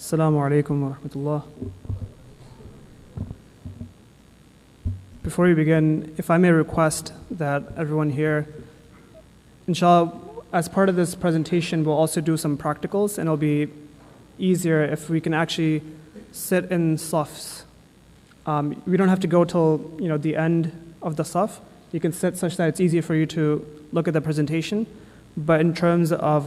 Assalamu alaikum wa rahmatullah. Before we begin, if I may request that everyone here, inshallah, as part of this presentation, we'll also do some practicals, and it'll be easier if we can actually sit in safs. We don't have to go till the end of the saf. You can sit such that it's easier for you to look at the presentation. But in terms of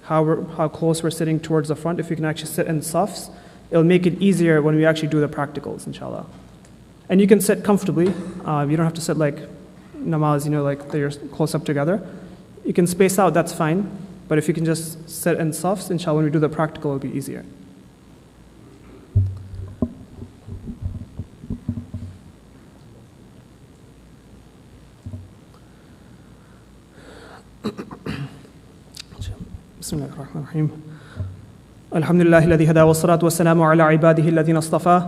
how close we're sitting towards the front, if you can actually sit in safs, it'll make it easier when we actually do the practicals, inshallah. And you can sit comfortably. You don't have to sit like namaz, like that you're close up together. You can space out, that's fine. But if you can just sit in safs, inshallah, when we do the practical, it'll be easier. بسم الله الرحمن الرحيم الحمد لله الذي هدى والصلاة والسلام على عباده الذين اصطفى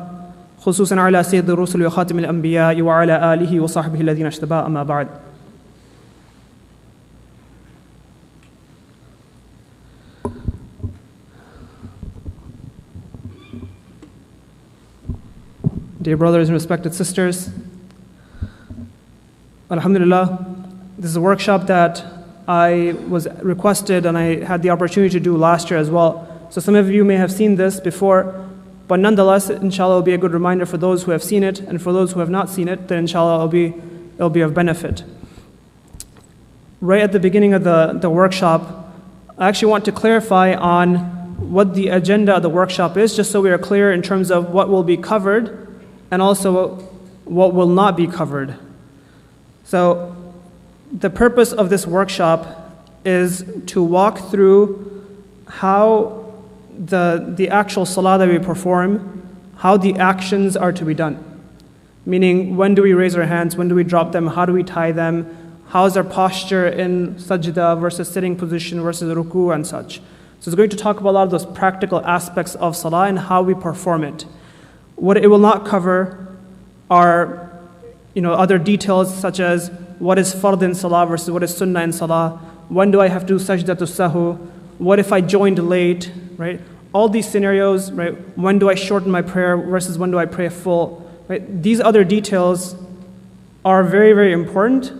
خصوصا على سيد الرسل وخاتم الأنبياء وعلى آله وصحبه الذين اجتبى أما بعد. Dear brothers and respected sisters, Alhamdulillah, this is a workshop that I was requested and I had the opportunity to do last year as well. So some of you may have seen this before, but nonetheless, inshallah, it will be a good reminder for those who have seen it, and for those who have not seen it, then inshallah it'll be of benefit. Right at the beginning of the workshop, I actually want to clarify on what the agenda of the workshop is, just so we are clear in terms of what will be covered and also what will not be covered. So the purpose of this workshop is to walk through how the actual salah that we perform, how the actions are to be done. Meaning, when do we raise our hands, when do we drop them, how do we tie them, how is our posture in sajda versus sitting position versus ruku and such. So it's going to talk about a lot of those practical aspects of salah and how we perform it. What it will not cover are other details such as what is fard in salah versus what is sunnah in salah, when do I have to do sajdatul sahu, what if I joined late, right? All these scenarios, right? When do I shorten my prayer versus when do I pray full, right? These other details are very, very important,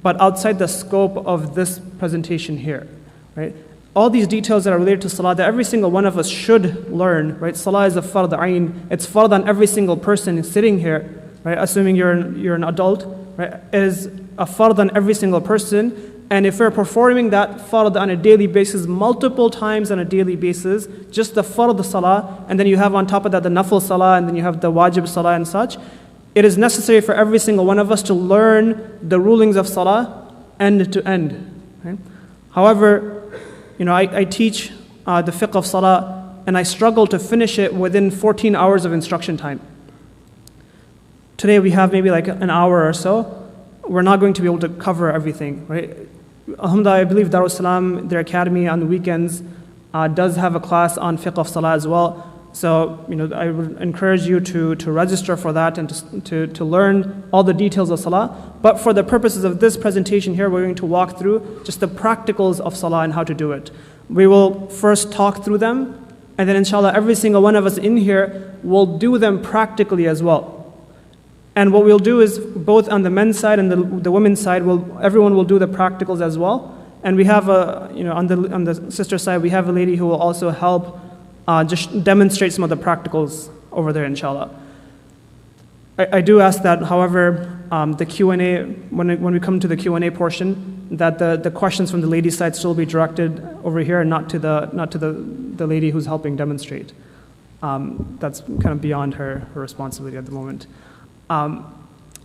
but outside the scope of this presentation here, right? All these details that are related to salah that every single one of us should learn, right? Salah is a fard ayn. It's fard on every single person sitting here, right? Assuming you're an adult, right? It is a fard on every single person. And if we're performing that fard on a daily basis, multiple times on a daily basis, just the fard salah, and then you have on top of that the nafil salah, and then you have the wajib salah and such, it is necessary for every single one of us to learn the rulings of salah end to end. Right? However, I teach the fiqh of salah, and I struggle to finish it within 14 hours of instruction time. Today we have maybe like an hour or so. We're not going to be able to cover everything, right? Alhamdulillah, I believe Darul Salam, their academy on the weekends, does have a class on fiqh of salah as well. So, I would encourage you to register for that and to learn all the details of salah. But for the purposes of this presentation here, we're going to walk through just the practicals of salah and how to do it. We will first talk through them, and then inshallah, every single one of us in here will do them practically as well. And what we'll do is, both on the men's side and the women's side, everyone will do the practicals as well. And we have on the sister side, we have a lady who will also help just demonstrate some of the practicals over there, inshallah. I do ask that, however, the Q&A, when we come to the Q&A portion, that the questions from the ladies' side still be directed over here and not to the lady who's helping demonstrate. That's kind of beyond her responsibility at the moment.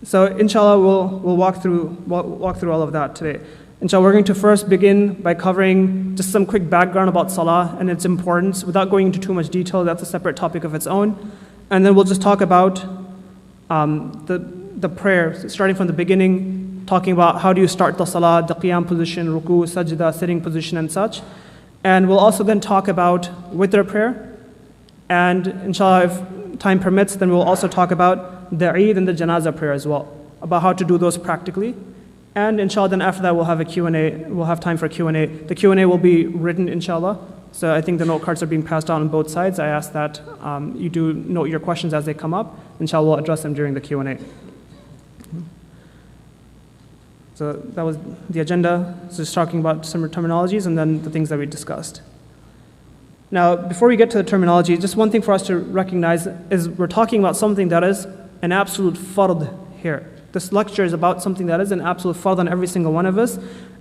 So inshallah, we'll walk through all of that today. Inshallah, we're going to first begin by covering just some quick background about salah and its importance, without going into too much detail. That's a separate topic of its own. And then we'll just talk about the prayer, starting from the beginning, talking about how do you start the salah, the qiyam position, ruku, sajda, sitting position, and such. And we'll also then talk about witr prayer. And inshallah, if time permits, then we'll also talk about the Eid and the Janazah prayer as well, about how to do those practically. And inshallah, then after that we'll have a Q&A, we'll have time for Q&A. The Q&A will be written, inshallah, So I think the note cards are being passed on both sides. I ask that you do note your questions as they come up. Inshallah, we'll address them during the Q&A. So that was the agenda. So just talking about some terminologies and then the things that we discussed. Now, before we get to the terminology, just one thing for us to recognize is we're talking about something that is an absolute fard here. This lecture is about something that is an absolute fard on every single one of us.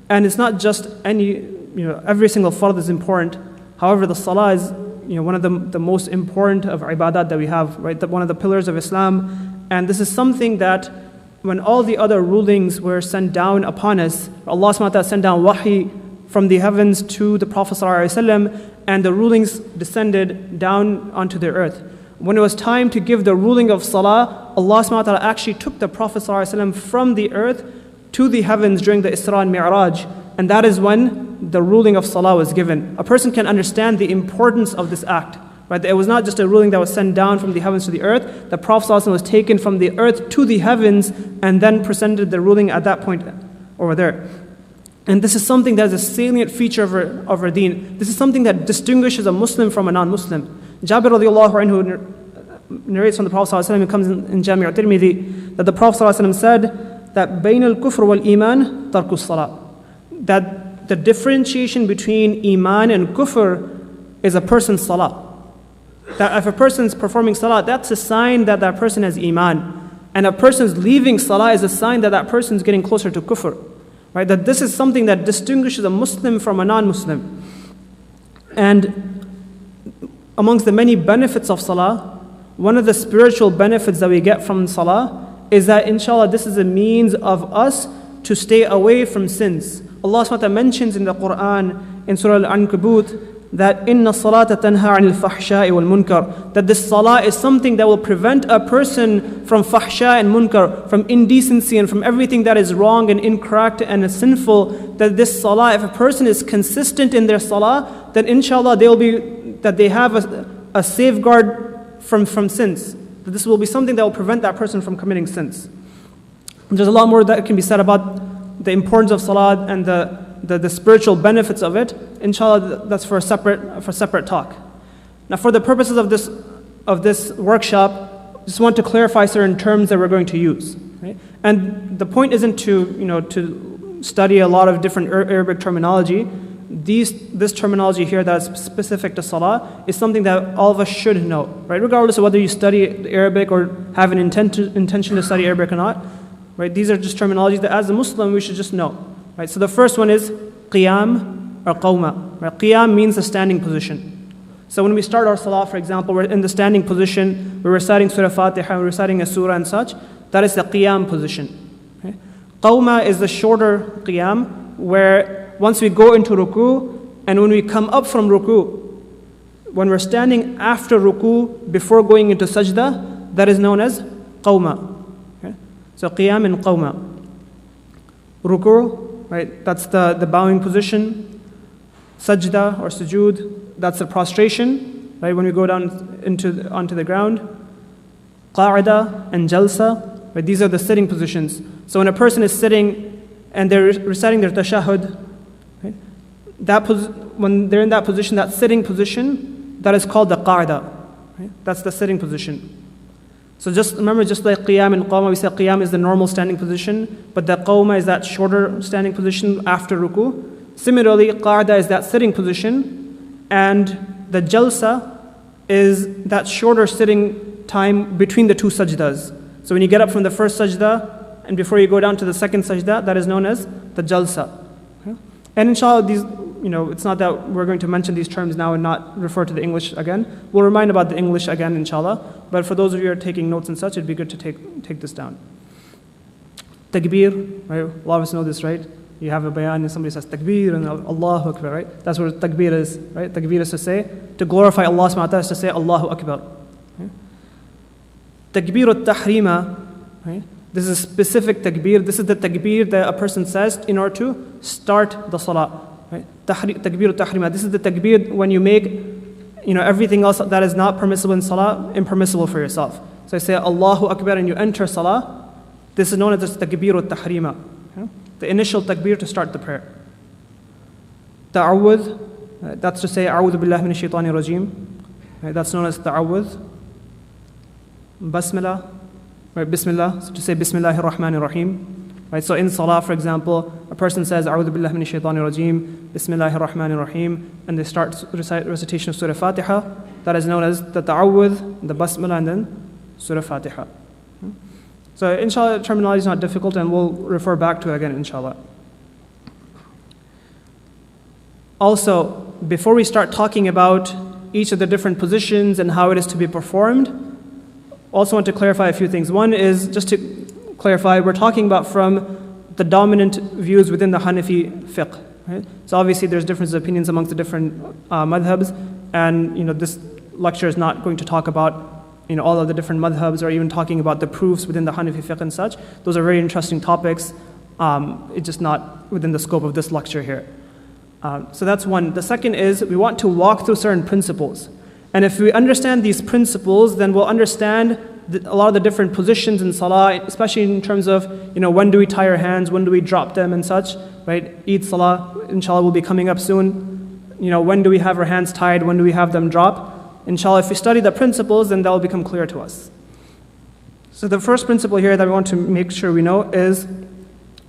And it's not just every single fard is important. However, the salah is one of the most important of ibadat that we have, right? One of the pillars of Islam. And this is something that when all the other rulings were sent down upon us, Allah subhanahu wa ta'ala sent down wahi from the heavens to the Prophet ﷺ, and the rulings descended down onto the earth. When it was time to give the ruling of salah, Allah subhanahu wa ta'ala actually took the Prophet ﷺ from the earth to the heavens during the Isra and Mi'raj, and that is when the ruling of salah was given. A person can understand the importance of this act. Right? It was not just a ruling that was sent down from the heavens to the earth. The Prophet ﷺ was taken from the earth to the heavens and then presented the ruling at that point over there. And this is something that is a salient feature of our deen. This is something that distinguishes a Muslim from a non-Muslim. Jabir radiallahu anhu narrates from the Prophet ﷺ, it comes in Jami' al-Tirmidhi, that the Prophet ﷺ said that بَيْنَ الْكُفْرِ وَالْإِيمَانِ تَرْكُ الصَّلَاةِ, that the differentiation between iman and kufr is a person's salah. That if a person is performing salah, that's a sign that that person has iman. And a person's leaving salah is a sign that that person is getting closer to kufr. Right? That this is something that distinguishes a Muslim from a non-Muslim. And amongst the many benefits of salah, one of the spiritual benefits that we get from salah is that inshallah this is a means of us to stay away from sins. Allah subhanahu wa ta'ala mentions in the Quran, in Surah Al-Ankabut, that inna salata tanha anil fahsha'i wal munkar, that this salah is something that will prevent a person from fahsha and munkar, from indecency and from everything that is wrong and incorrect and sinful. That this salah, if a person is consistent in their salah, then inshallah they have a safeguard from sins. That this will be something that will prevent that person from committing sins. And there's a lot more that can be said about the importance of salah and the spiritual benefits of it. Inshallah, that's for a separate talk. Now, for the purposes of this workshop, just want to clarify certain terms that we're going to use. Right? And the point isn't to study a lot of different Arabic terminology. This terminology here that's specific to salah is something that all of us should know, right? Regardless of whether you study Arabic or have an intention to study Arabic or not. Right? These are just terminologies that as a Muslim we should just know. Right? So the first one is qiyam or qawma. Right? Qiyam means a standing position. So when we start our salah, for example, we're in the standing position, we're reciting Surah Fatiha, we're reciting a surah and such, that is the qiyam position. Okay? Qawma is the shorter qiyam, where once we go into ruku, and when we come up from ruku, when we're standing after ruku, before going into sajda, that is known as qawma. Okay? So qiyam and qawma. Ruku, right? That's the bowing position. Sajda or sujood, that's the prostration, right? When we go down onto the ground. Qa'ida and jalsa, right? These are the sitting positions. So when a person is sitting and they're reciting their tashahhud, right? When they're in that position, that sitting position, that is called the qa'ida. Right? That's the sitting position. So just remember, just like qiyam and qawma, we say qiyam is the normal standing position, but the qawma is that shorter standing position after ruku. Similarly, qa'da is that sitting position, and the jalsa is that shorter sitting time between the two sajdas. So when you get up from the first sajda, and before you go down to the second sajda, that is known as the jalsa. Okay? And inshallah, these, it's not that we're going to mention these terms now and not refer to the English again. We'll remind about the English again, inshallah. But for those of you who are taking notes and such, it'd be good to take this down. Takbir, right? A lot of us know this, right? You have a bayan and somebody says takbir and Allahu Akbar, right? That's what takbir is, right? Takbir is to glorify Allah subhanahu wa ta'ala, is to say Allahu Akbar. Okay? Takbir al-tahrima, right? This is a specific takbir. This is the takbir that a person says in order to start the salah. Right? Takbir al-tahrima. This is the takbir when you make everything else that is not permissible in salah impermissible for yourself. So you say Allahu Akbar and you enter salah. This is known as the takbir al-tahrima. Okay? The initial takbir to start the prayer. Ta'awudh, That's to say, A'udhu billahi minash shaitanir rajim. That's known as ta'awudh. Basmala, right? Bismillah, so to say Bismillahir Rahmanir Rahim. Right? So in Salah, for example, a person says A'udhu billahi minash shaitanir rajim, Bismillahir Rahmanir Rahim, and they start recitation of Surah Fatiha. That is known as the ta'awudh, the Basmala, and then Surah Fatiha. So inshallah, terminology is not difficult, and we'll refer back to it again, inshallah. Also, before we start talking about each of the different positions and how it is to be performed, also want to clarify a few things. One is, just to clarify, we're talking about from the dominant views within the Hanafi fiqh. Right? So obviously there's differences of opinions amongst the different madhabs, and this lecture is not going to talk about all of the different madhabs, or even talking about the proofs within the Hanafi fiqh and such. Those are very interesting topics. It's just not within the scope of this lecture here. So that's one. The second is, we want to walk through certain principles. And if we understand these principles, then we'll understand a lot of the different positions in Salah, especially in terms of, when do we tie our hands, when do we drop them and such, right? Eid Salah, inshallah, will be coming up soon. When do we have our hands tied, when do we have them drop? Inshallah, if we study the principles, then that will become clear to us. So the first principle here that we want to make sure we know is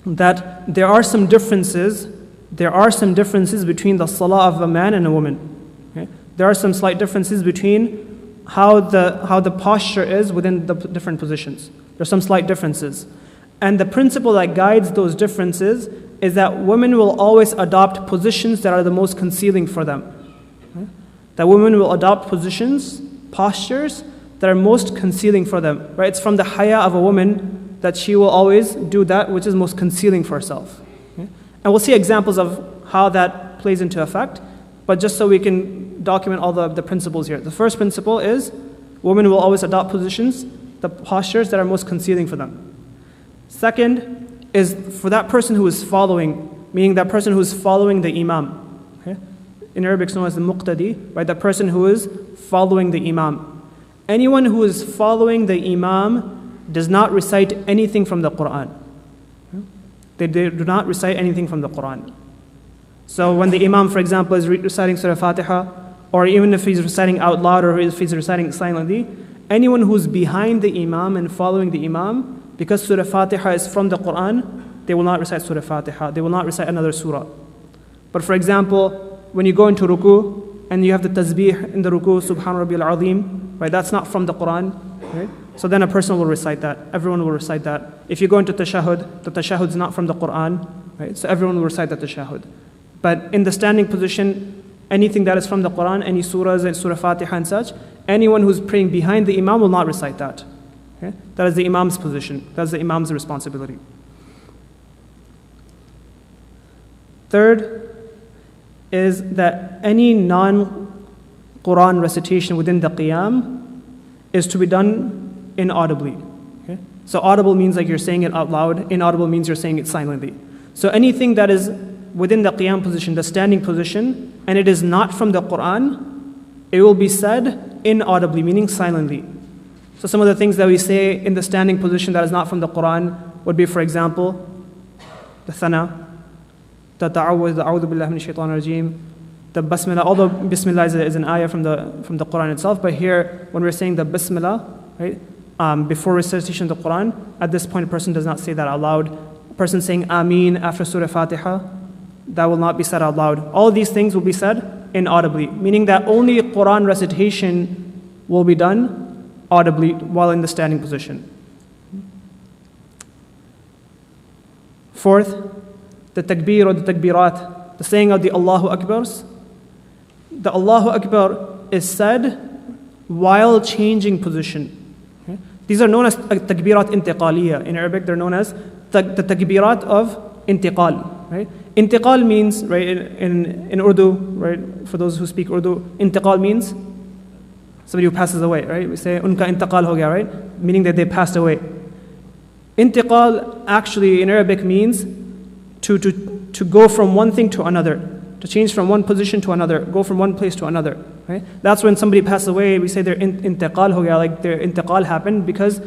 that there are some differences between the Salah of a man and a woman. Okay? There are some slight differences between how the posture is within the different positions. There are some slight differences. And the principle that guides those differences is that women will always adopt positions that are the most concealing for them. Okay? That women will adopt postures that are most concealing for them. Right? It's from the haya of a woman that she will always do that which is most concealing for herself. Okay? And we'll see examples of how that plays into effect, but just so we can document all the principles here. The first principle is, women will always adopt the postures that are most concealing for them. Second is for that person who is following, meaning that person who is following the imam. Okay? In Arabic it's known as the muqtadi, right? The person who is following the imam. Anyone who is following the imam does not recite anything from the Quran. They do not recite anything from the Quran. So when the imam, for example, is reciting Surah Fatiha, or even if he's reciting out loud or if he's reciting silently, anyone who's behind the imam and following the imam, because Surah Fatiha is from the Quran, they will not recite Surah Fatiha. They will not recite another surah. But for example, when you go into ruku and you have the tasbih in the ruku, Subhan Rabbiyal Azim, right? That's not from the Quran, right? So then a person will recite that. Everyone will recite that. If you go into tashahhud, the tashahhud is not from the Quran, right? So everyone will recite the tashahhud. But in the standing position, anything that is from the Quran, any surahs and Surah Fatiha and such, anyone who's praying behind the imam will not recite that. Okay? That is the imam's position. That is the imam's responsibility. Third is that any non-Quran recitation within the qiyam is to be done inaudibly. Okay? So audible means like you're saying it out loud. Inaudible means you're saying it silently. So anything that is within the qiyam position, the standing position, and it is not from the Quran, it will be said inaudibly, meaning silently. So some of the things that we say in the standing position that is not from the Quran would be, for example, the thana, the ta'awudh, the a'udhu billahi minash shaitanir rajim, the basmala, although bismillah is an ayah from the Quran itself, but here when we're saying the bismillah, right, before recitation of the Quran, at this point a person does not say that out loud. A person saying Ameen after Surah Fatiha, that will not be said out loud. All of these things will be said inaudibly, meaning that only Quran recitation will be done audibly while in the standing position. Fourth, the takbir or the takbirat, the saying of the Allahu Akbars. The Allahu Akbar is said while changing position. Okay? These are known as takbirat intiqaliyah. In Arabic, they're known as the takbirat of intiqal. Right? Intiqal means, right, in Urdu, right, for those who speak Urdu, intiqal means somebody who passes away, right? We say unka intaqal ho gaya, right? Meaning that they passed away. Intiqal actually in Arabic means to go from one thing to another, to change from one position to another, go from one place to another, right? That's when somebody passes away, we say their intiqal ho gaya, like their intiqal happened because,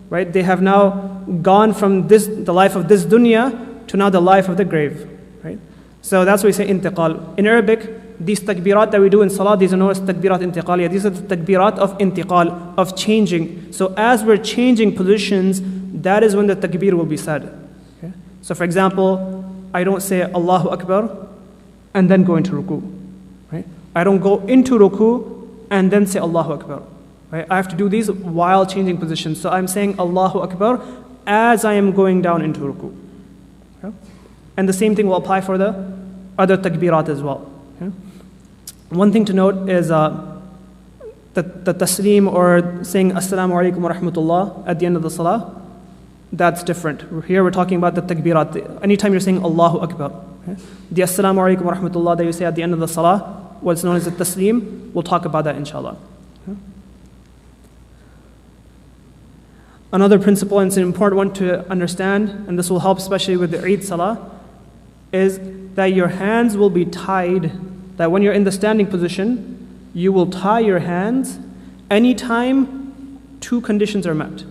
right, they have now gone from the life of this dunya to now the life of the grave, right? So that's why we say intiqal. In Arabic, these takbirat that we do in salah, these are known as takbirat intiqaliyah. These are the takbirat of intiqal, of changing. So as we're changing positions, that is when the takbir will be said. Okay? So for example, I don't say Allahu Akbar and then go into ruku. Right? I don't go into ruku and then say Allahu Akbar. Right? I have to do these while changing positions. So I'm saying Allahu Akbar as I am going down into ruku. Okay? And the same thing will apply for the other takbirat as well. Okay? One thing to note is the taslim, or saying Assalamu alaikum wa rahmatullah at the end of the salah, that's different. Here we're talking about the takbirat. Anytime you're saying Allahu Akbar, okay? The Assalamu alaikum wa rahmatullah that you say at the end of the salah, what's known as the taslim, we'll talk about that inshallah. Okay? Another principle, and it's an important one to understand, and this will help especially with the Eid salah, is that your hands will be tied, that when you're in the standing position, you will tie your hands anytime two conditions are met.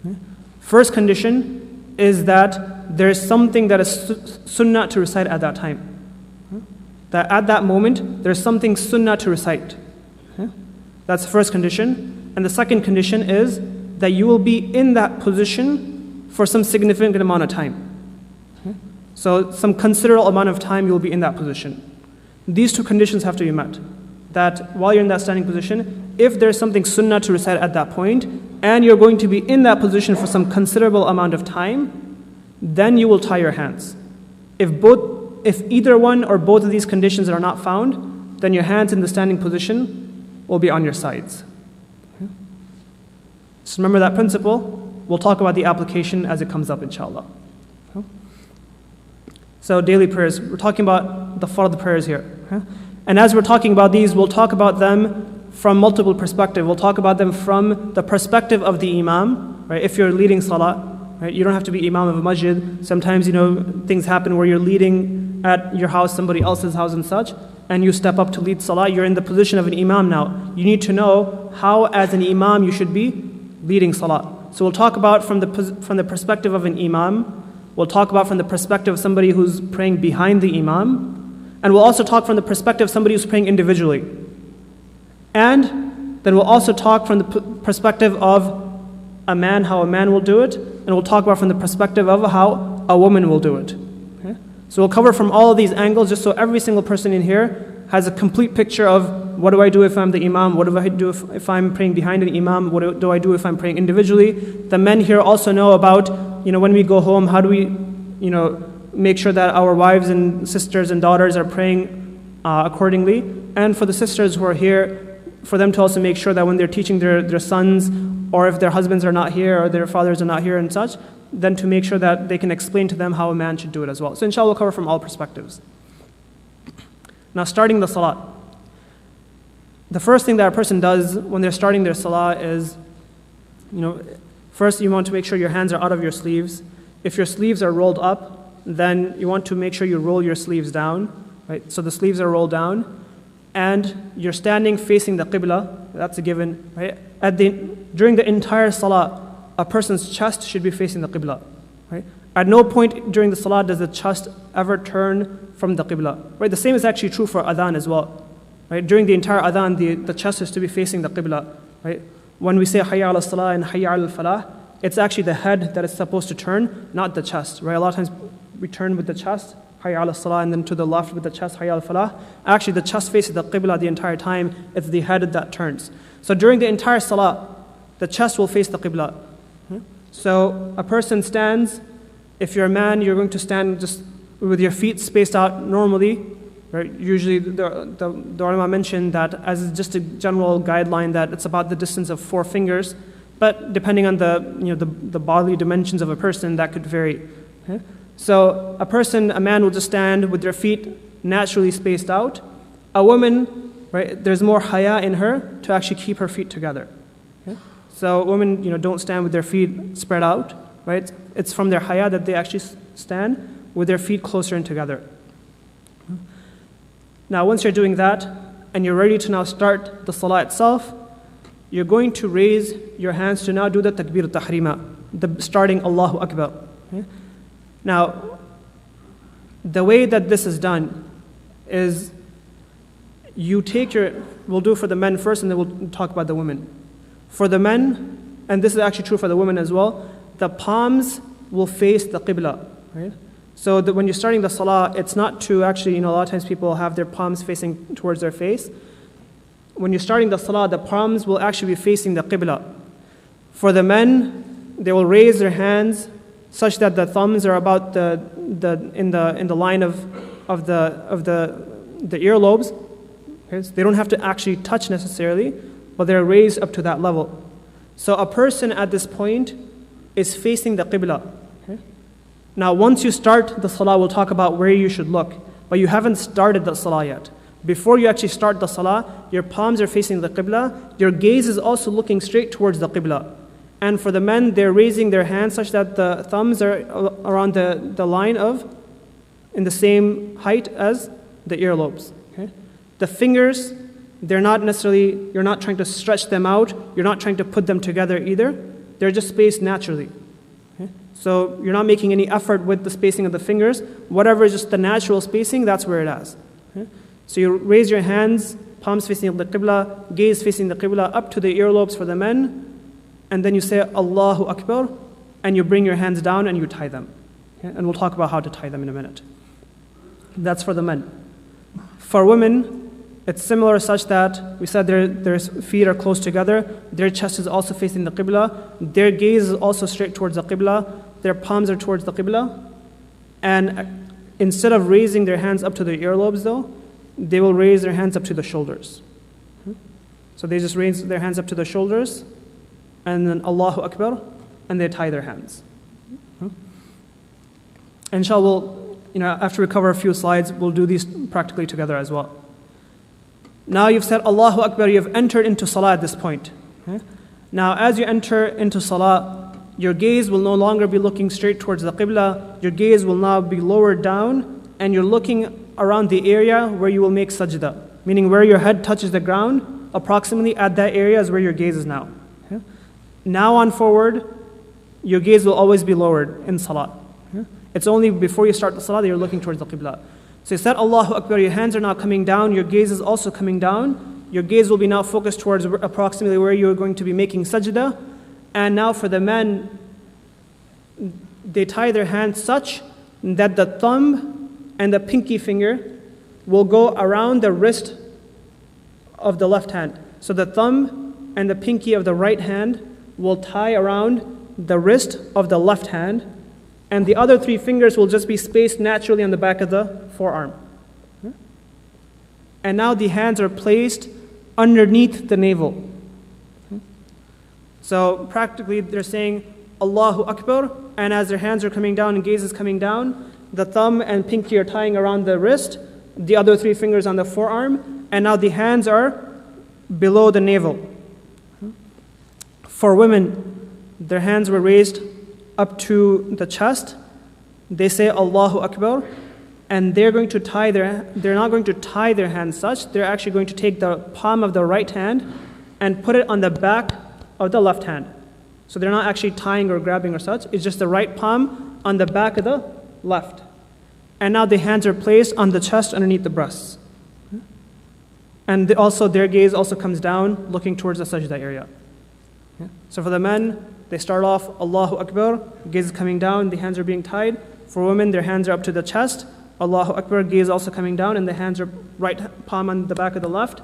Okay? First condition is that there is something that is sunnah to recite at that time. Okay? That at that moment, there's something sunnah to recite. Okay? That's the first condition. And the second condition is that you will be in that position for some significant amount of time. Okay? So some considerable amount of time you will be in that position. These two conditions have to be met. That while you're in that standing position, if there's something sunnah to recite at that point, and you're going to be in that position for some considerable amount of time, then you will tie your hands. If either one or both of these conditions are not found, then your hands in the standing position will be on your sides. Okay? So remember that principle. We'll talk about the application as it comes up, inshallah. Okay? So daily prayers, we're talking about the fard prayers here. Okay? And as we're talking about these, we'll talk about them from multiple perspectives. We'll talk about them from the perspective of the imam, right? If you're leading salah, right? You don't have to be imam of a masjid. Sometimes, things happen where you're leading at your house, somebody else's house and such, and you step up to lead salah. You're in the position of an imam now. You need to know how, as an imam, you should be leading salah. So we'll talk about from the perspective of an imam. We'll talk about from the perspective of somebody who's praying behind the imam. And we'll also talk from the perspective of somebody who's praying individually. And then we'll also talk from the perspective of a man, how a man will do it. And we'll talk about from the perspective of how a woman will do it. Okay? So we'll cover from all of these angles, just so every single person in here has a complete picture of what do I do if I'm the imam, what do I do if I'm praying behind an imam, what do I do if I'm praying individually. The men here also know about, when we go home, how do we, make sure that our wives and sisters and daughters are praying accordingly. And for the sisters who are here, for them to also make sure that when they're teaching their sons, or if their husbands are not here, or their fathers are not here and such, then to make sure that they can explain to them how a man should do it as well. So inshallah, we'll cover from all perspectives. Now, starting the salah. The first thing that a person does when they're starting their salah is, first you want to make sure your hands are out of your sleeves. If your sleeves are rolled up, then you want to make sure you roll your sleeves down, right? So the sleeves are rolled down, and you're standing facing the qibla. That's a given, right? During the entire salah, a person's chest should be facing the qibla, right? At no point during the salah does the chest ever turn from the qibla, right? The same is actually true for adhan as well, right? During the entire adhan, the chest is to be facing the qibla, right? When we say hayya ala salah and hayya ala falah, it's actually the head that is supposed to turn, not the chest, right? A lot of times we turn with the chest, hayya ala salah, and then to the left with the chest, hayya ala falah. Actually, the chest faces the qibla the entire time. It's the head that turns. So during the entire salah, the chest will face the qibla. So a person stands. If you're a man, you're going to stand just with your feet spaced out normally. Right? Usually, the ulama mentioned that as just a general guideline that it's about the distance of 4 fingers. But depending on the bodily dimensions of a person, that could vary. Okay? So a man will just stand with their feet naturally spaced out. A woman, right, there's more haya in her to actually keep her feet together. Okay? So women, don't stand with their feet spread out, right? It's from their haya that they actually stand with their feet closer in together. Now, once you're doing that, and you're ready to now start the salah itself, you're going to raise your hands to now do the takbir tahrima, the starting Allahu Akbar. Okay? Now, the way that this is done is we'll do for the men first and then we'll talk about the women. For the men, and this is actually true for the women as well, the palms will face the qibla, right? So when you're starting the salah, it's not to actually, a lot of times people have their palms facing towards their face. When you're starting the salah, the palms will actually be facing the qibla. For the men, they will raise their hands such that the thumbs are about in the line of the earlobes. Okay? So they don't have to actually touch necessarily, but they're raised up to that level. So a person at this point is facing the qibla. Okay? Now once you start the salah, we'll talk about where you should look, but you haven't started the salah yet. Before you actually start the salah, your palms are facing the qibla, your gaze is also looking straight towards the qibla. And for the men, they're raising their hands such that the thumbs are around the line in the same height as the earlobes. Okay? The fingers, you're not trying to stretch them out, you're not trying to put them together either. They're just spaced naturally. Okay? So you're not making any effort with the spacing of the fingers. Whatever is just the natural spacing, that's where it is. Okay? So you raise your hands, palms facing the qibla, gaze facing the qibla, up to the earlobes for the men, and then you say Allahu Akbar, and you bring your hands down and you tie them. Okay? And we'll talk about how to tie them in a minute. That's for the men. For women, it's similar such that we said their feet are close together, their chest is also facing the qibla, their gaze is also straight towards the qibla, their palms are towards the qibla, and instead of raising their hands up to their earlobes though, they will raise their hands up to the shoulders. So they just raise their hands up to the shoulders, and then Allahu Akbar, and they tie their hands. Inshallah, after we cover a few slides, we'll do these practically together as well. Now you've said Allahu Akbar, you've entered into salah at this point. Okay? Now as you enter into salah, your gaze will no longer be looking straight towards the qibla, your gaze will now be lowered down, and you're looking around the area where you will make sajda, meaning where your head touches the ground, approximately at that area is where your gaze is now. Okay? Now on forward, your gaze will always be lowered in salah. Okay? It's only before you start the salah that you're looking towards the qibla. So you said Allahu Akbar, your hands are now coming down, your gaze is also coming down. Your gaze will be now focused towards approximately where you're going to be making sajda. And now for the men, they tie their hands such that the thumb and the pinky finger will go around the wrist of the left hand. So the thumb and the pinky of the right hand will tie around the wrist of the left hand, and the other three fingers will just be spaced naturally on the back of the forearm. And now the hands are placed underneath the navel. So practically they're saying Allahu Akbar, and as their hands are coming down and gaze is coming down, the thumb and pinky are tying around the wrist, the other three fingers on the forearm, and now the hands are below the navel. For women, their hands were raised up to the chest. They say Allahu Akbar, and they're not going to tie their hands such, they're actually going to take the palm of the right hand and put it on the back of the left hand. So they're not actually tying or grabbing or such, it's just the right palm on the back of the left. And now the hands are placed on the chest underneath the breasts. And also their gaze also comes down looking towards the sajda area. So for the men, they start off Allahu Akbar, gaze is coming down, the hands are being tied. For women, their hands are up to the chest, Allahu Akbar, gaze also coming down, and the hands are right palm on the back of the left,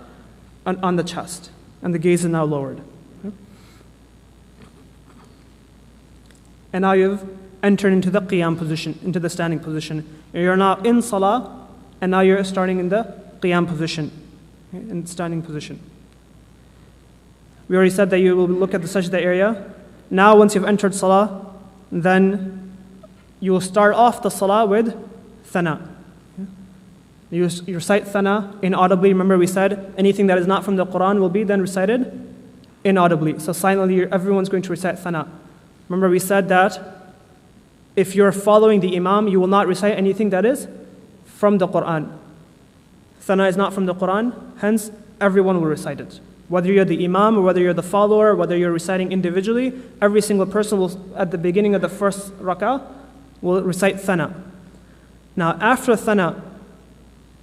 on the chest. And the gaze is now lowered. And now you've entered into the qiyam position, into the standing position. You're now in salah, and now you're starting in the qiyam position, in standing position. We already said that you will look at the sajda area. Now once you've entered salah, then you will start off the salah with thana. You recite thana inaudibly. Remember we said anything that is not from the Quran will be then recited inaudibly. So silently everyone's going to recite thana. Remember we said that if you're following the imam, you will not recite anything that is from the Quran. Thana is not from the Quran, hence everyone will recite it. Whether you're the imam or whether you're the follower, whether you're reciting individually, every single person will, at the beginning of the first rak'ah, will recite thana. Now after thana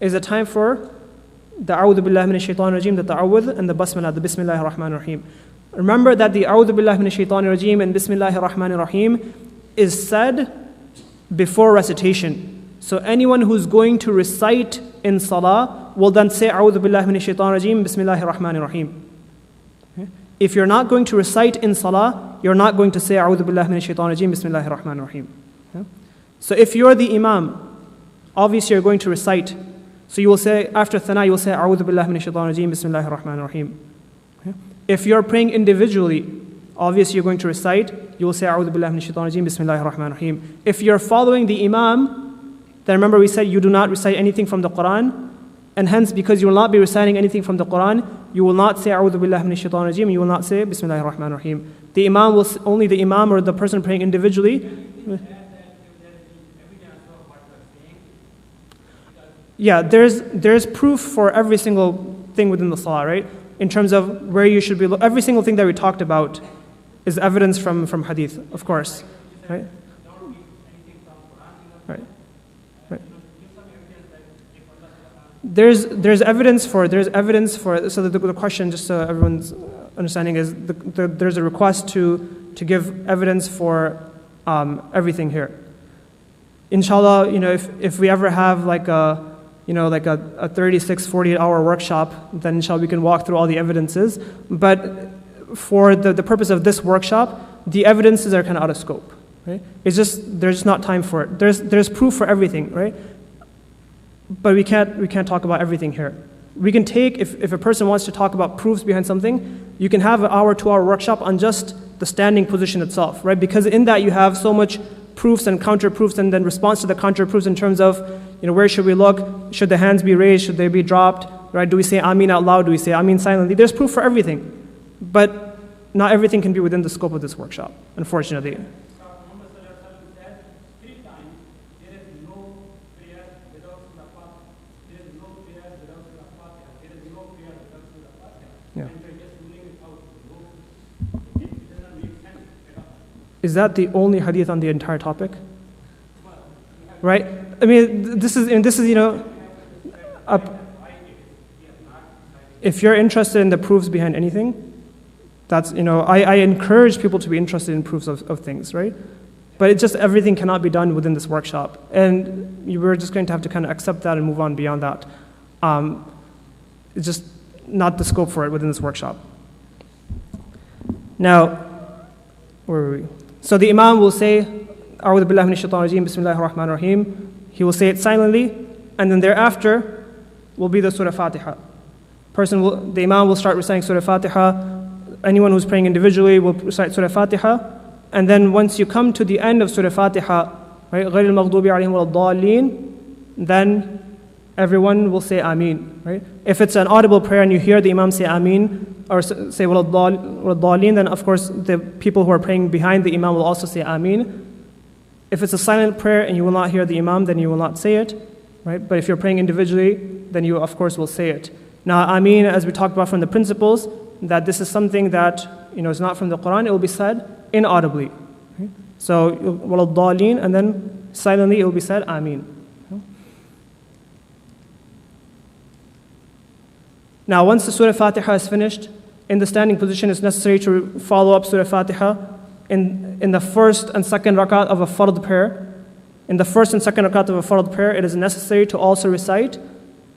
is a time for the A'udhu Billahi Minash Shaitanir Rajeem, the Ta'awudh, and the Basmalah, the Bismillahir Rahmanir Rahim. Remember that the A'udhu Billahi Minash Shaitanir Rajeem and Bismillahir Rahmanir Rahim is said before recitation. So anyone who's going to recite in Salah will then say A'udhu Billahi Minash Shaitanir Rajeem, Bismillahir Rahmanir Rahim. Okay? If you're not going to recite in Salah, you're not going to say A'udhu Billahi Minash Shaitanir Rajeem, Bismillahir Rahmanir Rahim. Okay? So if you're the Imam, obviously you're going to recite. So you will say, after Thana, you will say A'udhu Billahi Minash Shaitanir Rajeem, Bismillahir Rahmanir Rahim. Okay? If you're praying individually, obviously you're going to recite, you will say A'udhu Billahi Minash Shaitanir Rajeem, Bismillahir Rahmanir Rahim. If you're following the Imam, then remember we said you do not recite anything from the Quran, and hence because you will not be reciting anything from the Quran, you will not say A'udhu Billahi Minash Shaitanir Rajeem, you will not say Bismillahir Rahmanir Rahim. The Imam will, only the Imam or the person praying individually. Yeah, there's proof for every single thing within the Salah, right? In terms of where you should be, every single thing that we talked about is evidence from hadith, of course, right? Right. There's evidence for, so the question, just so everyone's understanding, is there's a request to give evidence for everything here. Inshallah, if we ever have like a 36, 48-hour workshop, then inshallah we can walk through all the evidences. But for the purpose of this workshop, the evidences are kind of out of scope, right? It's just, there's just not time for it. There's proof for everything, right? But we can't talk about everything here. We can take, if a person wants to talk about proofs behind something, you can have an hour, 2-hour workshop on just the standing position itself, right? Because in that you have so much proofs and counter proofs, and then response to the counter proofs in terms of, where should we look? Should the hands be raised? Should they be dropped? Right? Do we say Ameen out loud? Do we say Ameen silently? There's proof for everything. But not everything can be within the scope of this workshop, unfortunately. Yeah. Is that the only hadith on the entire topic? Right? I mean, this is if you're interested in the proofs behind anything, that's, I encourage people to be interested in proofs of things, right? But it just, everything cannot be done within this workshop. And we're just going to have to kind of accept that and move on beyond that. It's just not the scope for it within this workshop. Now, where were we? So the Imam will say, A'udhu Billahi Minash Shaitanir Rajeem, Bismillahir Rahmanir Rahim. He will say it silently, and then thereafter will be the Surah Fatiha. The Imam will start reciting Surah Fatiha. Anyone who's praying individually will recite Surah Fatiha. And then once you come to the end of Surah Fatiha, right, غَيْرِ الْمَغْضُوبِ عَلَيْهِمْ وَلَا الضَّالِّينَ, then everyone will say Ameen, right? If it's an audible prayer and you hear the Imam say Ameen, or say وَلَا الضَّالِّينَ, then of course the people who are praying behind the Imam will also say Ameen. If it's a silent prayer and you will not hear the Imam, then you will not say it, right? But if you're praying individually, then you of course will say it. Now, Ameen, as we talked about from the principles, that this is something that is not from the Quran, it will be said inaudibly. Okay? So, وَلَا الضَّالِّينَ, and then silently it will be said Ameen. Okay? Now, once the Surah Fatiha is finished, in the standing position, it's necessary to follow up Surah Fatiha in the first and second rakat of a fard prayer. In the first and second rakat of a fard prayer, it is necessary to also recite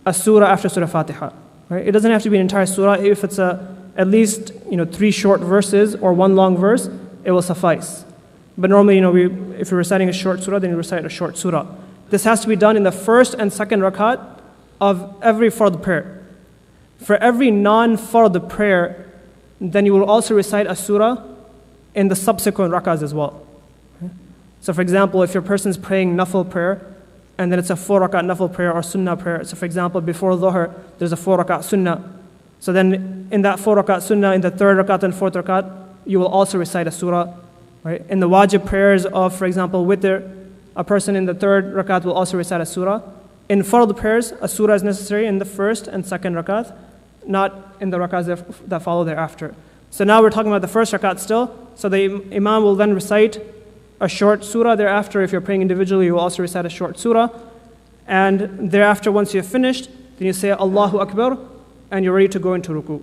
a surah after Surah Fatiha. Right? It doesn't have to be an entire surah. If it's at least 3 short verses or 1 long verse, it will suffice. But normally, if you're reciting a short surah, then you recite a short surah. This has to be done in the first and second rakat of every fard prayer. For every non-fard prayer, then you will also recite a surah in the subsequent rakats as well. Okay? So for example, if your person is praying nafil prayer, and then it's a 4 rakat nafil prayer or sunnah prayer. So for example, before dhuhr, there's a 4 rakat sunnah. So then in that 4 rakat sunnah, in the 3rd rakat and 4th rakat, you will also recite a surah. Right? In the wajib prayers of, for example, witr, a person in the 3rd rakat will also recite a surah. In fard prayers, a surah is necessary in the 1st and 2nd rakat, not in the rakats that follow thereafter. So now we're talking about the first rakat still. So the Imam will then recite a short surah. Thereafter, if you're praying individually, you will also recite a short surah. And thereafter, once you've finished, then you say Allahu Akbar, and you're ready to go into ruku.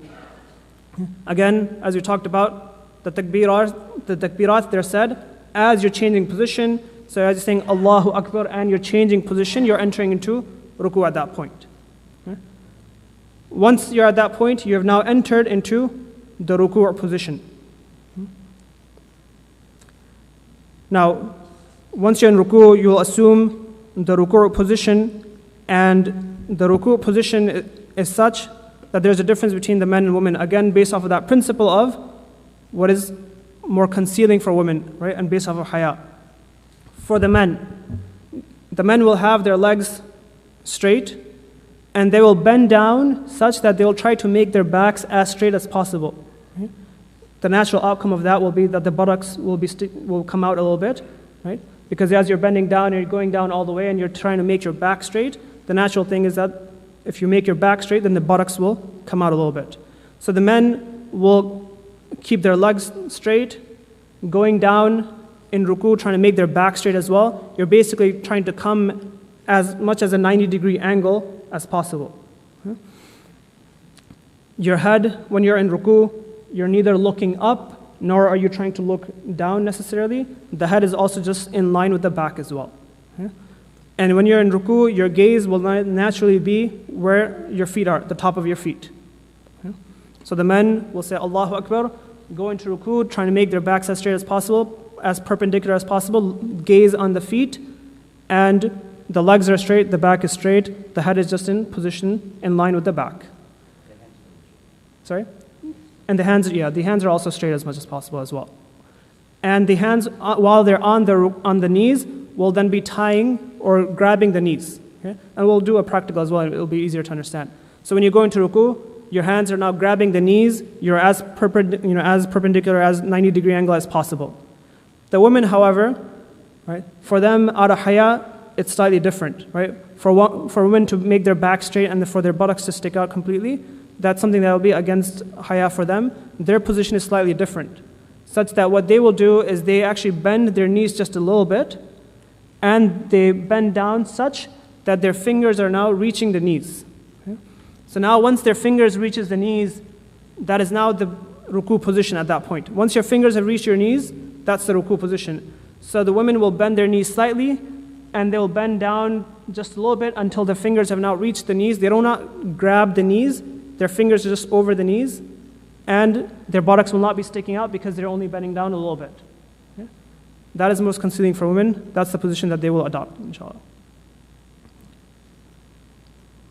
Again, as we talked about, the takbirat, they're said as you're changing position. So as you're saying Allahu Akbar and you're changing position, you're entering into ruku at that point. Once you're at that point, you have now entered into the ruku position. Now, once you're in ruku, you will assume the ruku position, and the ruku position is such that there's a difference between the men and women, again, based off of that principle of what is more concealing for women, right, and based off of haya. For the men will have their legs straight, and they will bend down such that they will try to make their backs as straight as possible. Right? The natural outcome of that will be that the buttocks will come out a little bit, right? Because as you're bending down and you're going down all the way and you're trying to make your back straight, the natural thing is that if you make your back straight, then the buttocks will come out a little bit. So the men will keep their legs straight, going down in ruku, trying to make their back straight as well. You're basically trying to come as much as a 90-degree angle as possible. Your head, when you're in ruku, you're neither looking up nor are you trying to look down necessarily. The head is also just in line with the back as well. And when you're in ruku, your gaze will naturally be where your feet are, the top of your feet. So the men will say Allahu Akbar, go into ruku, trying to make their backs as straight as possible, as perpendicular as possible, gaze on the feet, and the legs are straight, the back is straight, the head is just in position in line with the back. Sorry? And the hands are also straight as much as possible as well. And the hands, while they're on the knees, will then be tying or grabbing the knees. Okay? And we'll do a practical as well, it'll be easier to understand. So when you go into ruku, your hands are now grabbing the knees, you're as perpendicular as 90-degree angle as possible. The women, however, right, for them, out of haya, it's slightly different. Right? For women to make their back straight and for their buttocks to stick out completely, that's something that will be against haya for them. Their position is slightly different, such that what they will do is they actually bend their knees just a little bit, and they bend down such that their fingers are now reaching the knees. Okay? So now once their fingers reaches the knees, that is now the ruku position at that point. Once your fingers have reached your knees, that's the ruku position. So the women will bend their knees slightly, and they will bend down just a little bit until the fingers have now reached the knees. They do not grab the knees. Their fingers are just over the knees, and their buttocks will not be sticking out because they're only bending down a little bit. Okay? That is most concealing for women. That's the position that they will adopt, inshallah.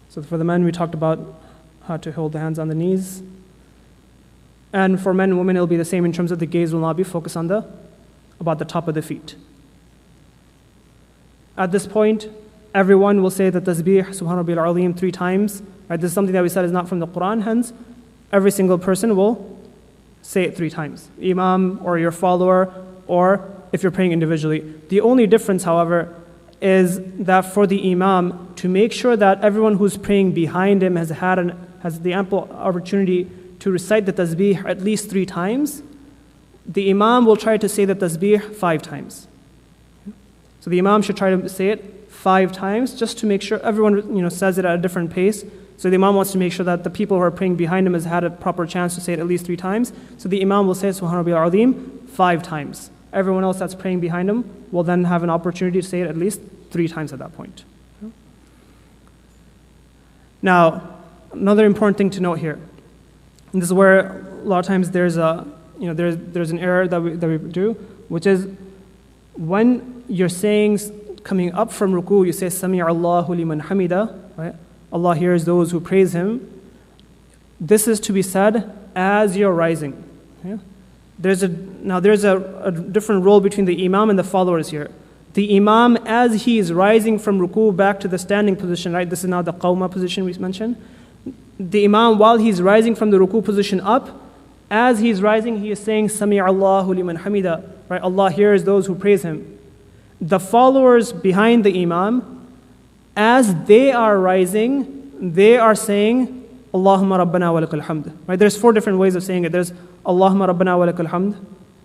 So for the men, we talked about how to hold the hands on the knees. And for men and women, it will be the same in terms of the gaze will not be focused on about the top of the feet. At this point, everyone will say the tasbih, Subhana Rabbil Azim, 3 times. Right? This is something that we said is not from the Quran, hence every single person will say it 3 times. Imam or your follower, or if you're praying individually. The only difference, however, is that for the Imam, to make sure that everyone who's praying behind him has the ample opportunity to recite the tasbih at least 3 times, the Imam will try to say the tasbih 5 times. So the Imam should try to say it 5 times just to make sure everyone says it at a different pace. So the Imam wants to make sure that the people who are praying behind him has had a proper chance to say it at least 3 times. So the Imam will say Subhana Rabbil Azim 5 times. Everyone else that's praying behind him will then have an opportunity to say it at least 3 times at that point. Now, another important thing to note here, and this is where a lot of times there's an error that we do, which is when you're saying coming up from ruku, you say Sami' Allahu liman hamida, right? Allah hears those who praise Him. This is to be said as you're rising. Okay? There's a different role between the Imam and the followers here. The Imam, as he is rising from ruku back to the standing position, right? This is now the qawma position we mentioned. The Imam, while he's rising from the ruku position up, as he's rising, he is saying Sami' Allahu liman hamida, right? Allah hears those who praise Him. The followers behind the Imam, as they are rising, they are saying Allahumma Rabbana wa lakal hamd. Right? There's 4 different ways of saying it. There's Allahumma Rabbana wa lakal hamd,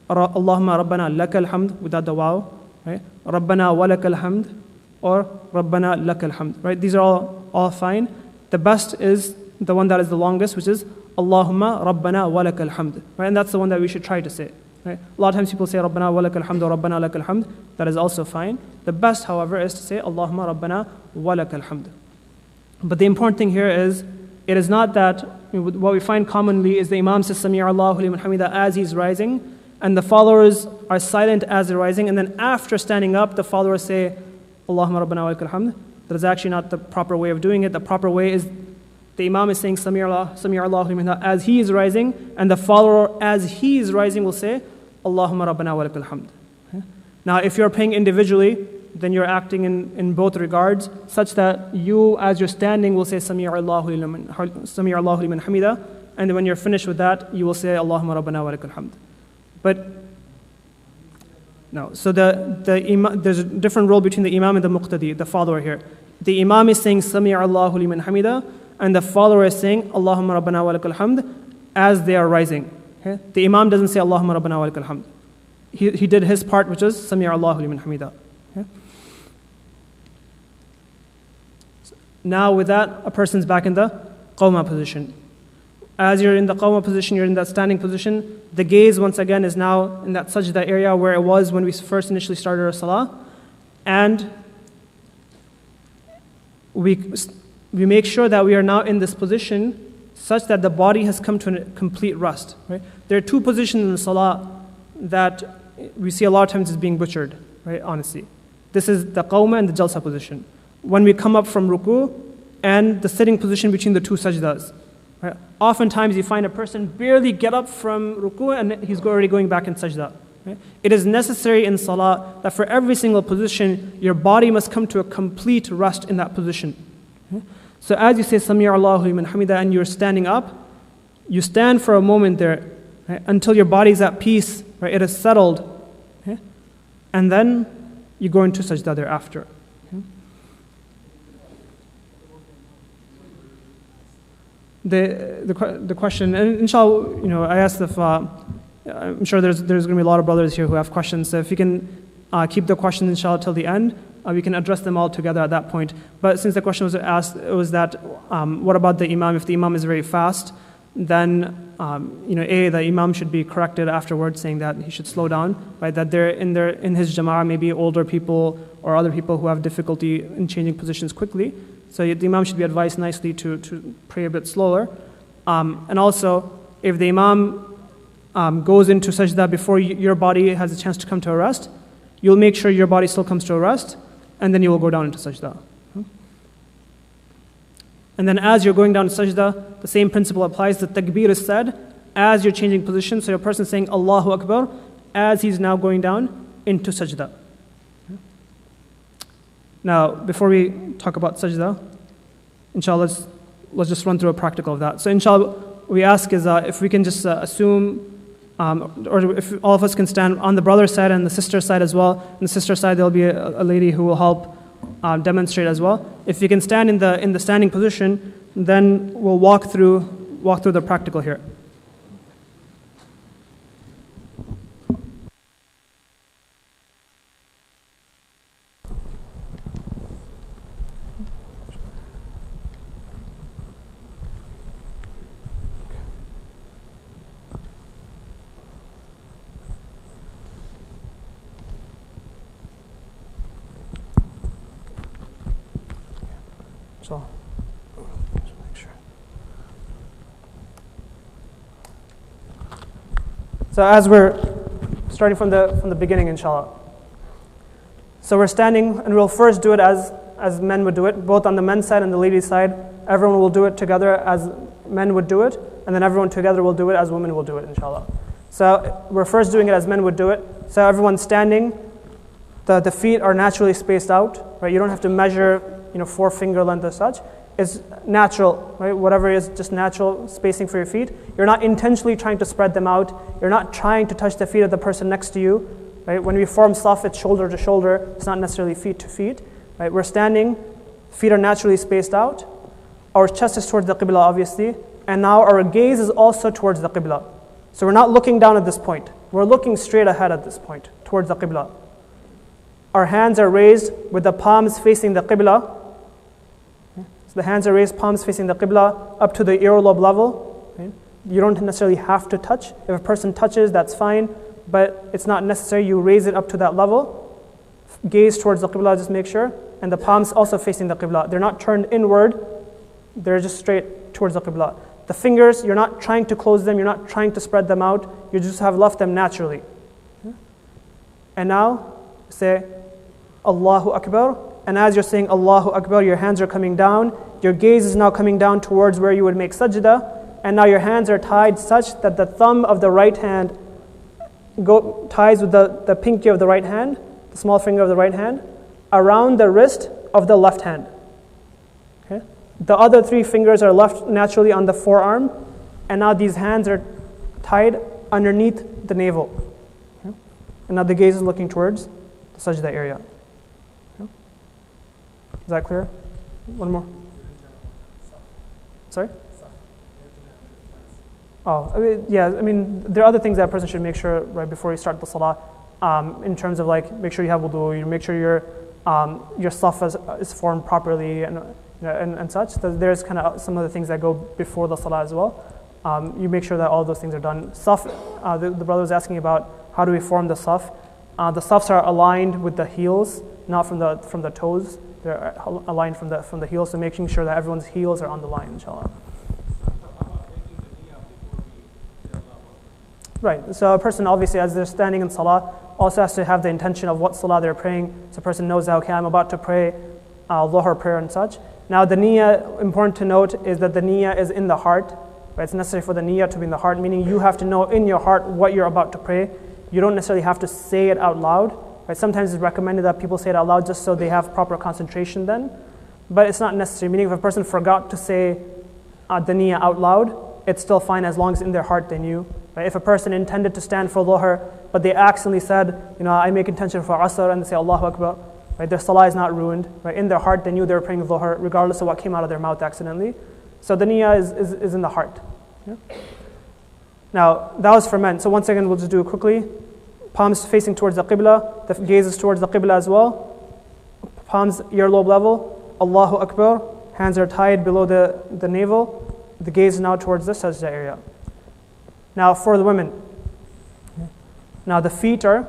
Allahumma Rabbana lakal hamd without the waw, right? Rabbana wa lakal hamd, or Rabbana lakal hamd. Right? These are all fine. the best is the one that is the longest, which is Allahumma Rabbana wa lakal hamd. Right? And that's the one that we should try to say. Right? A lot of times people say Rabbana wa lakal hamd or Rabbana lakal hamd. That is also fine. The best, however, is to say Allahumma Rabbana wa lakal hamd. But the important thing here is, it is not that, what we find commonly is the Imam says Sami' Allahu liman hamida as he's rising, and the followers are silent as they're rising, and then after standing up, the followers say Allahumma Rabbana wa lakal hamd. That is actually not the proper way of doing it. The proper way is the Imam is saying Sami' Allahu liman hamida as he is rising, and the follower as he is rising will say Allahumma Rabbana wa lakal hamd. Now, if you're praying individually, then you're acting in both regards, such that you, as you're standing, will say Sami' Allahu liman hamida, and then when you're finished with that, you will say Allahumma Rabbana wa lakal hamd. But no, so the imam, there's a different role between the Imam and the Muqtadi, the follower here. The Imam is saying Sami' Allahu liman hamida, and the follower is saying Allahumma Rabbana wa lakal hamd as they are rising. Okay? The Imam doesn't say Allahumma Rabbana wa lakal hamd. He did his part, which is Sami' Allahu liman hamida. Okay? Now with that, a person's back in the qawma position. As you're in the qawma position, you're in that standing position, the gaze once again is now in that sajda area where it was when we first initially started our salah. And we make sure that we are now in this position such that the body has come to a complete rest. Right? There are two positions in the salah that we see a lot of times is being butchered, right? Honestly. This is the qawma and the jalsa position. When we come up from ruku and the sitting position between the two sajdas. Right? Oftentimes you find a person barely get up from ruku and he's already going back in sajda. Right? It is necessary in salah that for every single position, your body must come to a complete rest in that position. Okay? So as you say Sami' Allahu liman hamida and you're standing up, you stand for a moment there, right, until your body is at peace, right, it is settled, okay? And then you go into sajda thereafter. Okay? The question, and inshallah, I asked if I'm sure there's going to be a lot of brothers here who have questions. So if you can keep the questions inshallah till the end, we can address them all together at that point. But since the question was asked, it was that what about the imam? If the imam is very fast, then the imam should be corrected afterwards, saying that he should slow down, right? That they're in his jama'ah, maybe older people or other people who have difficulty in changing positions quickly. So the imam should be advised nicely to pray a bit slower. And also, if the imam goes into sajda before your body has a chance to come to a rest, you'll make sure your body still comes to a rest, and then you will go down into sajda. And then as you're going down to sajda, the same principle applies. The takbir is said as you're changing position. So your person is saying Allahu Akbar as he's now going down into sajda. Now, before we talk about sajda, inshallah, let's just run through a practical of that. So inshallah, we ask is if we can just assume, or if all of us can stand on the brother side and the sister side as well. On the sister side, there'll be a lady who will help demonstrate as well. If you can stand in the standing position, then we'll walk through the practical here. So, just make sure. So as we're starting from the beginning, inshallah. So we're standing, and we'll first do it as men would do it, both on the men's side and the ladies' side. Everyone will do it together as men would do it, and then everyone together will do it as women will do it, inshallah. So we're first doing it as men would do it. So everyone's standing. The feet are naturally spaced out, right? You don't have to measure 4-finger length as such. It's natural, right? Whatever is just natural spacing for your feet. You're not intentionally trying to spread them out. You're not trying to touch the feet of the person next to you, right? When we form saf, it's shoulder to shoulder. It's not necessarily feet to feet, right? We're standing, feet are naturally spaced out. Our chest is towards the qibla, obviously, and now our gaze is also towards the qibla. So we're not looking down at this point. We're looking straight ahead at this point, towards the qibla. Our hands are raised with the palms facing the qibla. the hands are raised, palms facing the Qibla, up to the earlobe level. Okay? You don't necessarily have to touch. If a person touches, that's fine, but it's not necessary. You raise it up to that level. Gaze towards the Qibla, just make sure. And the palms also facing the Qibla. They're not turned inward, they're just straight towards the Qibla. The fingers, you're not trying to close them, you're not trying to spread them out, you just have left them naturally. And now, say, Allahu Akbar. And as you're saying Allahu Akbar, your hands are coming down. Your gaze is now coming down towards where you would make sajda. And now your hands are tied such that the thumb of the right hand ties with the pinky of the right hand, the small finger of the right hand, around the wrist of the left hand. Okay? The other three fingers are left naturally on the forearm. And now these hands are tied underneath the navel. Okay? And now the gaze is looking towards the sajda area. Okay? Is that clear? One more. Sorry? Oh, I mean, there are other things that a person should make sure right before you start the salah, in terms of like, make sure you have wudu, you make sure your saf is formed properly and such. There's kind of some of the things that go before the salah as well. You make sure that all those things are done. Saf, the brother was asking about how do we form the saf. The safs are aligned with the heels, not from the toes. They're aligned from the heels, so making sure that everyone's heels are on the line, inshallah. Right, so a person obviously as they're standing in salah also has to have the intention of what salah they're praying. So a person knows that, okay, I'm about to pray Dhuhr prayer and such. Now the niyyah, important to note, is that the niyyah is in the heart. Right? It's necessary for the niyyah to be in the heart, meaning you have to know in your heart what you're about to pray. You don't necessarily have to say it out loud. Right? Sometimes it's recommended that people say it out loud just so they have proper concentration then. But it's not necessary, meaning if a person forgot to say the niyyah out loud, it's still fine as long as in their heart they knew. Right? If a person intended to stand for Dhuhr, but they accidentally said, I make intention for Asr, and they say Allahu Akbar, right? Their salah is not ruined. Right? In their heart, they knew they were praying Dhuhr, regardless of what came out of their mouth accidentally. So the niyyah is in the heart. Yeah? Now, that was for men. So once again, we'll just do it quickly. Palms facing towards the Qibla, the gaze is towards the Qibla as well. Palms earlobe level, Allahu Akbar, hands are tied below the navel. The gaze is now towards the sajda area. Now for the women. Now the feet are,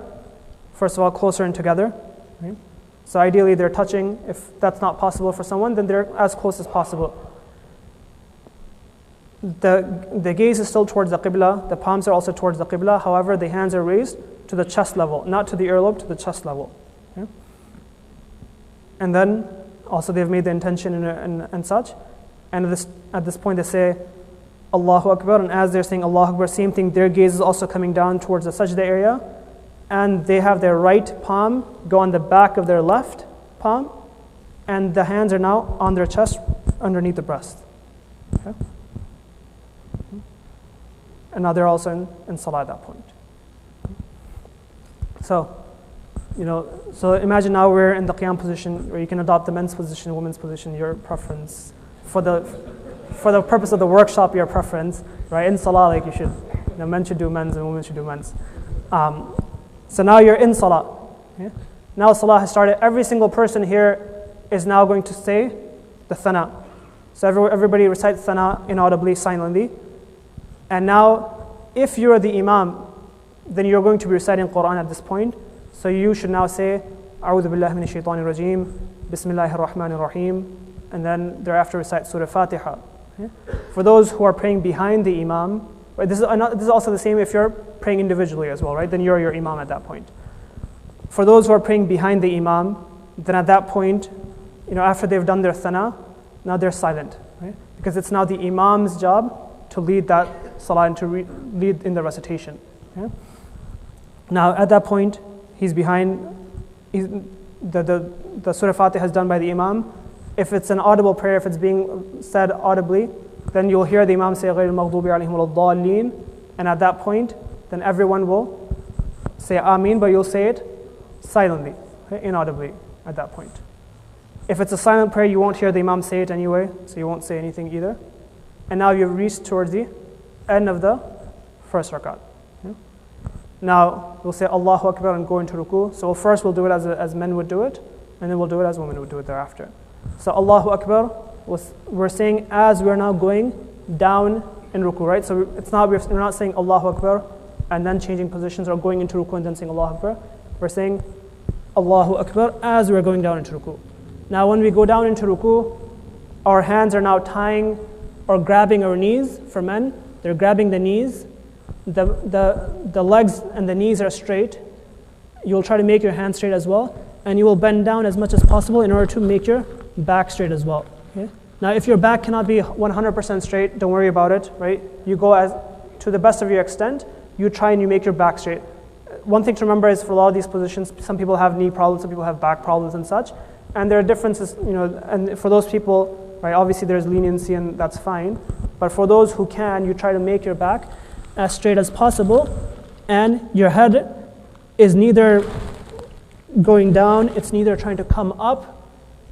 first of all, closer and together. Right? So ideally they're touching. If that's not possible for someone, then they're as close as possible. The gaze is still towards the Qibla. The palms are also towards the Qibla. However, the hands are raised to the chest level, not to the earlobe, to the chest level. Okay? And then also they've made the intention and such. And at this point they say Allahu Akbar, and as they're saying Allahu Akbar, same thing, their gaze is also coming down towards the sajda area, and they have their right palm go on the back of their left palm, and the hands are now on their chest underneath the breast. Okay? And now they're also in salah at that point. So, so imagine now we're in the qiyam position, where you can adopt the men's position, women's position, your preference. For the purpose of the workshop, your preference, right? In salah, like you should, men should do men's and women should do men's. So now you're in salah. Okay? Now salah has started. Every single person here is now going to say the thana. So everybody recites thana inaudibly, silently. And now, if you're the imam, then you're going to be reciting Quran at this point. So you should now say, A'udhu billahi minash shaitanir rajim, Bismillahir Rahmanir Rahim, and then thereafter recite Surah Fatiha. Okay? For those who are praying behind the imam, right, this is also the same if you're praying individually as well, right? Then you're your imam at that point. For those who are praying behind the imam, then at that point, after they've done their thana, now they're silent, right? Because it's now the imam's job to lead that salah and to lead in the recitation. Okay? Now at that point, he's behind. The Surah Fatiha is done by the imam. If it's an audible prayer, if it's being said audibly, then you'll hear the imam say غَيْرِ الْمَغْضُوبِ عَلَيْهِمْ وَلَا الضَّالِّينَ, and at that point, then everyone will say Ameen, but you'll say it silently, okay, inaudibly at that point. If it's a silent prayer, you won't hear the imam say it anyway, so you won't say anything either. And now you've reached towards the end of the first rakat. Okay? Now we'll say Allahu Akbar and go into ruku. So first we'll do it as men would do it, and then we'll do it as women would do it thereafter. So Allahu Akbar, we're saying as we're now going down in ruku, right? So we're not saying Allahu Akbar and then changing positions, or going into ruku and then saying Allahu Akbar. We're saying Allahu Akbar as we're going down into ruku. Now when we go down into ruku, our hands are now tying or grabbing our knees. For men, they're grabbing the knees. The legs and the knees are straight. You'll try to make your hands straight as well, and you will bend down as much as possible in order to make your back straight as well. Okay? Now if your back cannot be 100% straight, don't worry about it, right? You go as to the best of your extent, you try and you make your back straight. One thing to remember is for a lot of these positions, some people have knee problems, some people have back problems and such, and there are differences, and for those people, right, obviously there's leniency and that's fine, but for those who can, you try to make your back as straight as possible, and your head is neither going down, it's neither trying to come up,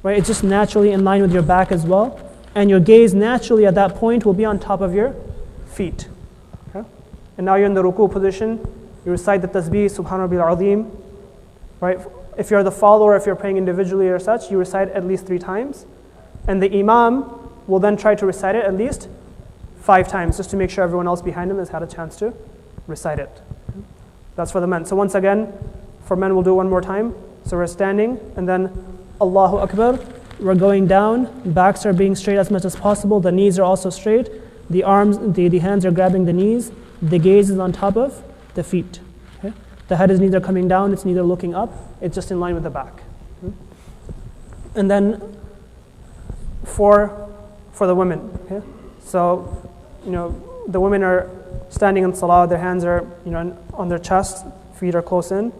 right? It's just naturally in line with your back as well, and your gaze naturally at that point will be on top of your feet. Okay? And now you're in the ruku position. You recite the tasbih, Subhana Rabbil Azim, right? If you're the follower, if you're praying individually or such, you recite at least 3 times. And the imam will then try to recite it at least 5 times, just to make sure everyone else behind him has had a chance to recite it. That's for the men. So once again, for men we'll do it one more time. So we're standing, and then Allahu Akbar. We're going down, backs are being straight as much as possible, the knees are also straight, the hands are grabbing the knees, the gaze is on top of the feet. Okay? The head is neither coming down, it's neither looking up, it's just in line with the back. Okay? And then for the women, okay? So the women are standing in salah, their hands are on their chest, feet are close in.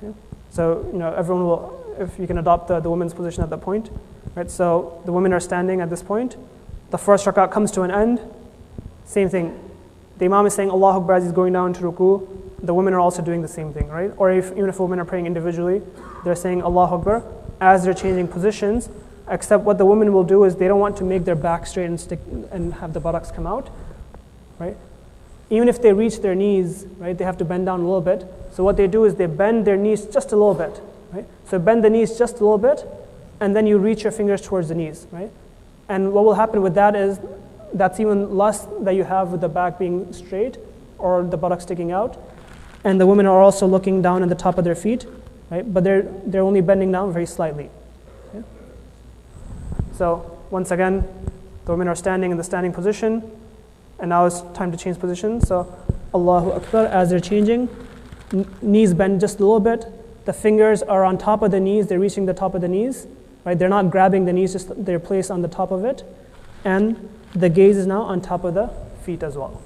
Okay? So everyone will, if you can adopt the woman's position at that point, right? So the women are standing at this point. The first rak'ah comes to an end. Same thing. The imam is saying Allahu Akbar as he's going down to ruku. The women are also doing the same thing, right? Or even if women are praying individually, they're saying Allahu Akbar as they're changing positions. Except what the women will do is they don't want to make their back straight and have the buttocks come out, right? Even if they reach their knees, right, they have to bend down a little bit. So what they do is they bend their knees just a little bit, right? So bend the knees just a little bit, and then you reach your fingers towards the knees, right? And what will happen with that is that's even less that you have with the back being straight or the buttocks sticking out. And the women are also looking down at the top of their feet, right? But they're only bending down very slightly. Okay? So once again, the women are standing in the standing position, and now it's time to change position. So Allahu Akbar as they're changing, knees bend just a little bit. The fingers are on top of the knees, they're reaching the top of the knees, right? They're not grabbing the knees, just they're placed on the top of it. And the gaze is now on top of the feet as well.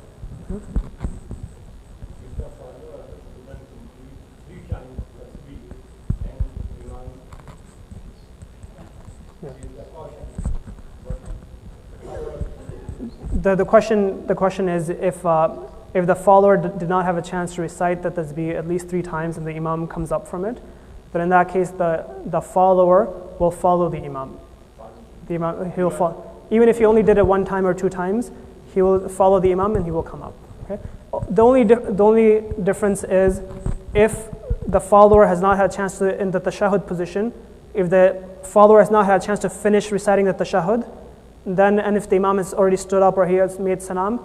The question is if the follower did not have a chance to recite the tasbih at least 3 times and the imam comes up from it, then in that case the follower will follow the imam. He will follow. Even if he only did it 1 time or 2 times, he will follow the imam and he will come up. Okay? The only difference is if the follower has not had a chance to in the tashahhud position, if the follower has not had a chance to finish reciting the tashahhud, and if the imam has already stood up or he has made salam,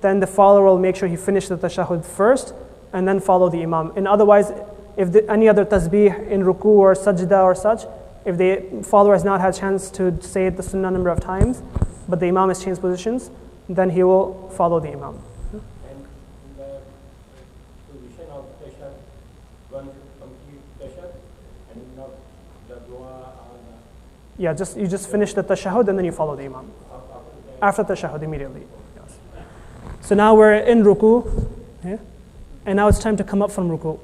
then the follower will make sure he finishes the tashahhud first and then follow the imam. And otherwise, if any other tasbih in ruku or sajda or such, if the follower has not had a chance to say it the sunnah number of times, but the imam has changed positions, then he will follow the imam. And in the position of tashahhud, one complete tashahhud and not the dua. Yeah, you just finish the tashahhud and then you follow the imam. After tashahhud, immediately. Yes. So now we're in ruku, yeah? And now it's time to come up from ruku.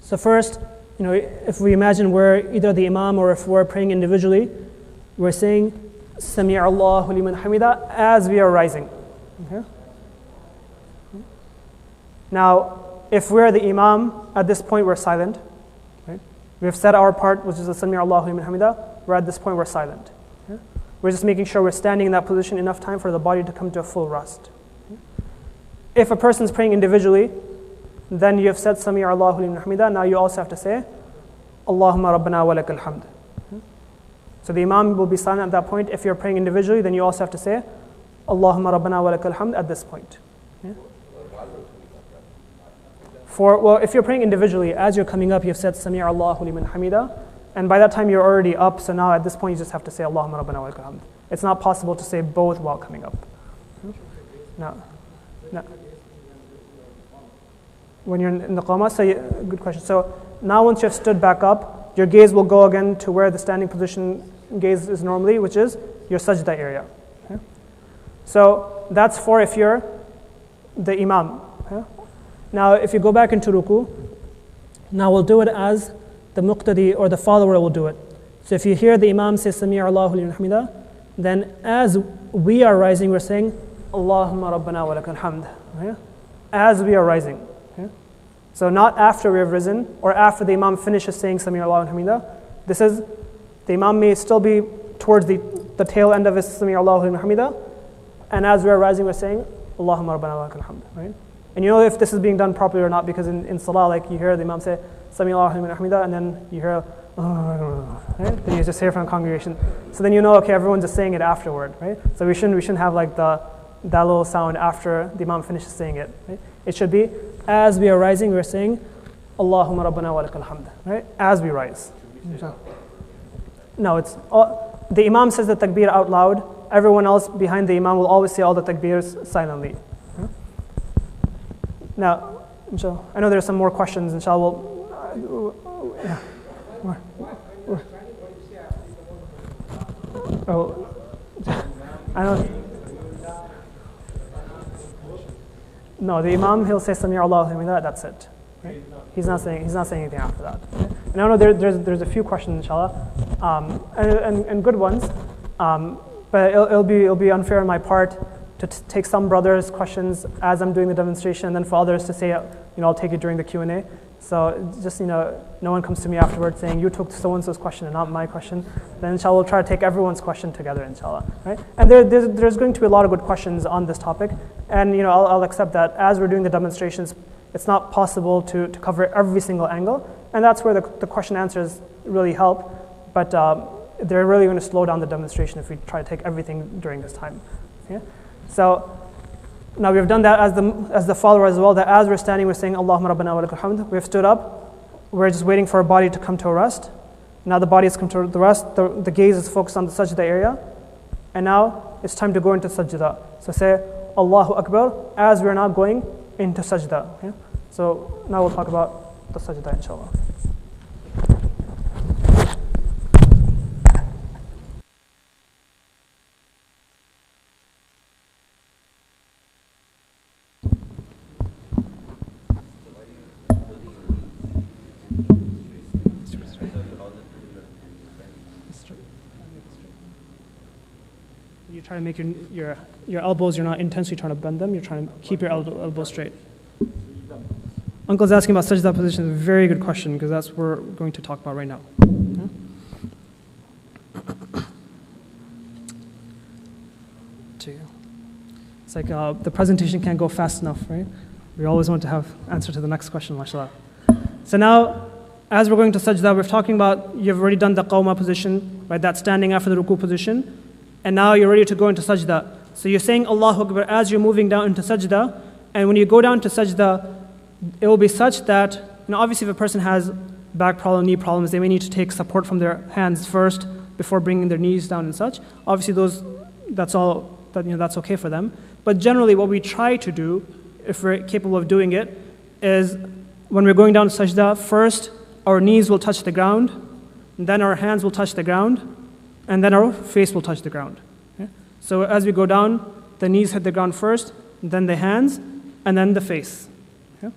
So first, if we imagine we're either the imam or if we're praying individually, we're saying Sami' Allahu liman hamida as we are rising. Okay? Now, if we're the imam, at this point we're silent. Right? We've said our part, which is the Sami' Allahu liman hamida. We're at this point we're silent. Okay? We're just making sure we're standing in that position enough time for the body to come to a full rest. Okay? If a person's praying individually, then you have said Sami' Allahu liman hamida. Now you also have to say Allahumma rabbana wa lakal hamd. So the Imam will be silent at that point. If you're praying individually, then you also have to say, Allahumma rabbana wa lakal hamd at this point. Yeah? Well, if you're praying individually, as you're coming up, you've said, Sami' Allahu liman hamida, and by that time you're already up, so now at this point you just have to say, Allahumma rabbana wa lakal hamd. It's not possible to say both while coming up. No. When you're in the qama, so good question. So now once you have stood back up, your gaze will go again to where the standing position gaze is normally, which is your sajda area. Okay? So that's for if you're the imam. Okay? Now if you go back into ruku, now we'll do it as the muqtadi or the follower will do it. So if you hear the imam say Sami' Allahu liman hamida, then as we are rising, we're saying Allahumma rabbana wa lakal hamd. Okay? As we are rising. Okay? So not after we have risen or after the imam finishes saying Sami' Allahu liman hamida. This is, the imam may still be towards the tail end of his Sami' Allahu liman hamida, and as we are rising, we're saying Allahumma rabbana wa lakal hamd. Right? And you know if this is being done properly or not, because in Salah, like you hear the imam say Sami' Allahu liman hamida, and then you hear right? Then you just hear from the congregation. So then you know, okay, everyone's just saying it afterward, right? So we shouldn't have like that little sound after the imam finishes saying it. Right? It should be as we are rising, we're saying Allahumma rabbana wa lakal hamd, right? As we rise. No, it's the imam says the takbir out loud. Everyone else behind the imam will always say all the takbirs silently. Now, inshallah, I know there's some more questions. Inshallah, yeah. Oh, I don't. No, the imam, he'll say Sami' Allahu liman, that's it. Right? He's not saying anything after that. And I know there's a few questions, inshallah, and good ones. But it'll be unfair on my part to take some brothers' questions as I'm doing the demonstration, and then for others to say, I'll take it during the Q&A. So just, no one comes to me afterwards saying, you took so-and-so's question and not my question. Then inshallah, we'll try to take everyone's question together, inshallah. Right? And there's going to be a lot of good questions on this topic. And I'll accept that as we're doing the demonstrations, it's not possible to cover every single angle. And that's where the question answers really help. But they're really going to slow down the demonstration if we try to take everything during this time. Okay? So now we've done that as the follower as well, that as we're standing, we're saying Allahumma rabbana wa lakal hamd. We've stood up. We're just waiting for our body to come to a rest. Now the body has come to the rest. The gaze is focused on the sajda area. And now it's time to go into sajda. So say Allahu Akbar as we're now going into sajda. Okay? So now we'll talk about the sajda, inshallah. You try to make your elbows, you're not intentionally trying to bend them, you're trying to keep your elbows straight. Uncle's asking about sajda position. A very good question, because that's what we're going to talk about right now. Yeah? It's like the presentation can't go fast enough, right? We always want to have answer to the next question, mashallah. So now, as we're going to sajda, we're talking about, you've already done the qawma position, right? That's standing after the ruku position. And now you're ready to go into sajda. So you're saying Allahu Akbar as you're moving down into sajda. And when you go down to sajda, it will be such that, obviously if a person has back problem, knee problems, they may need to take support from their hands first before bringing their knees down and such. Obviously that's okay for them. But generally what we try to do, if we're capable of doing it, is when we're going down to sajda, first our knees will touch the ground, then our hands will touch the ground, and then our face will touch the ground. Okay? So as we go down, the knees hit the ground first, then the hands, and then the face. Okay?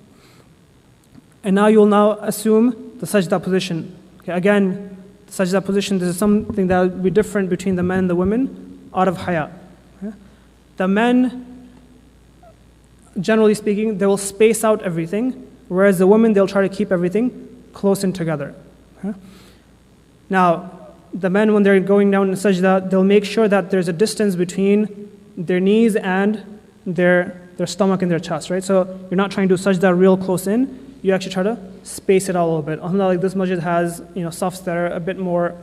And now you'll now assume the sajda position. Okay? Again, the sajda position, this is something that will be different between the men and the women out of haya. Okay? The men, generally speaking, they will space out everything, whereas the women, they'll try to keep everything close in together. Okay? Now, the men, when they're going down in sajda, they'll make sure that there's a distance between their knees and their stomach and their chest, right? So you're not trying to do sajda real close in. You actually try to space it out a little bit. Alhamdulillah, like this masjid has safs that are a bit more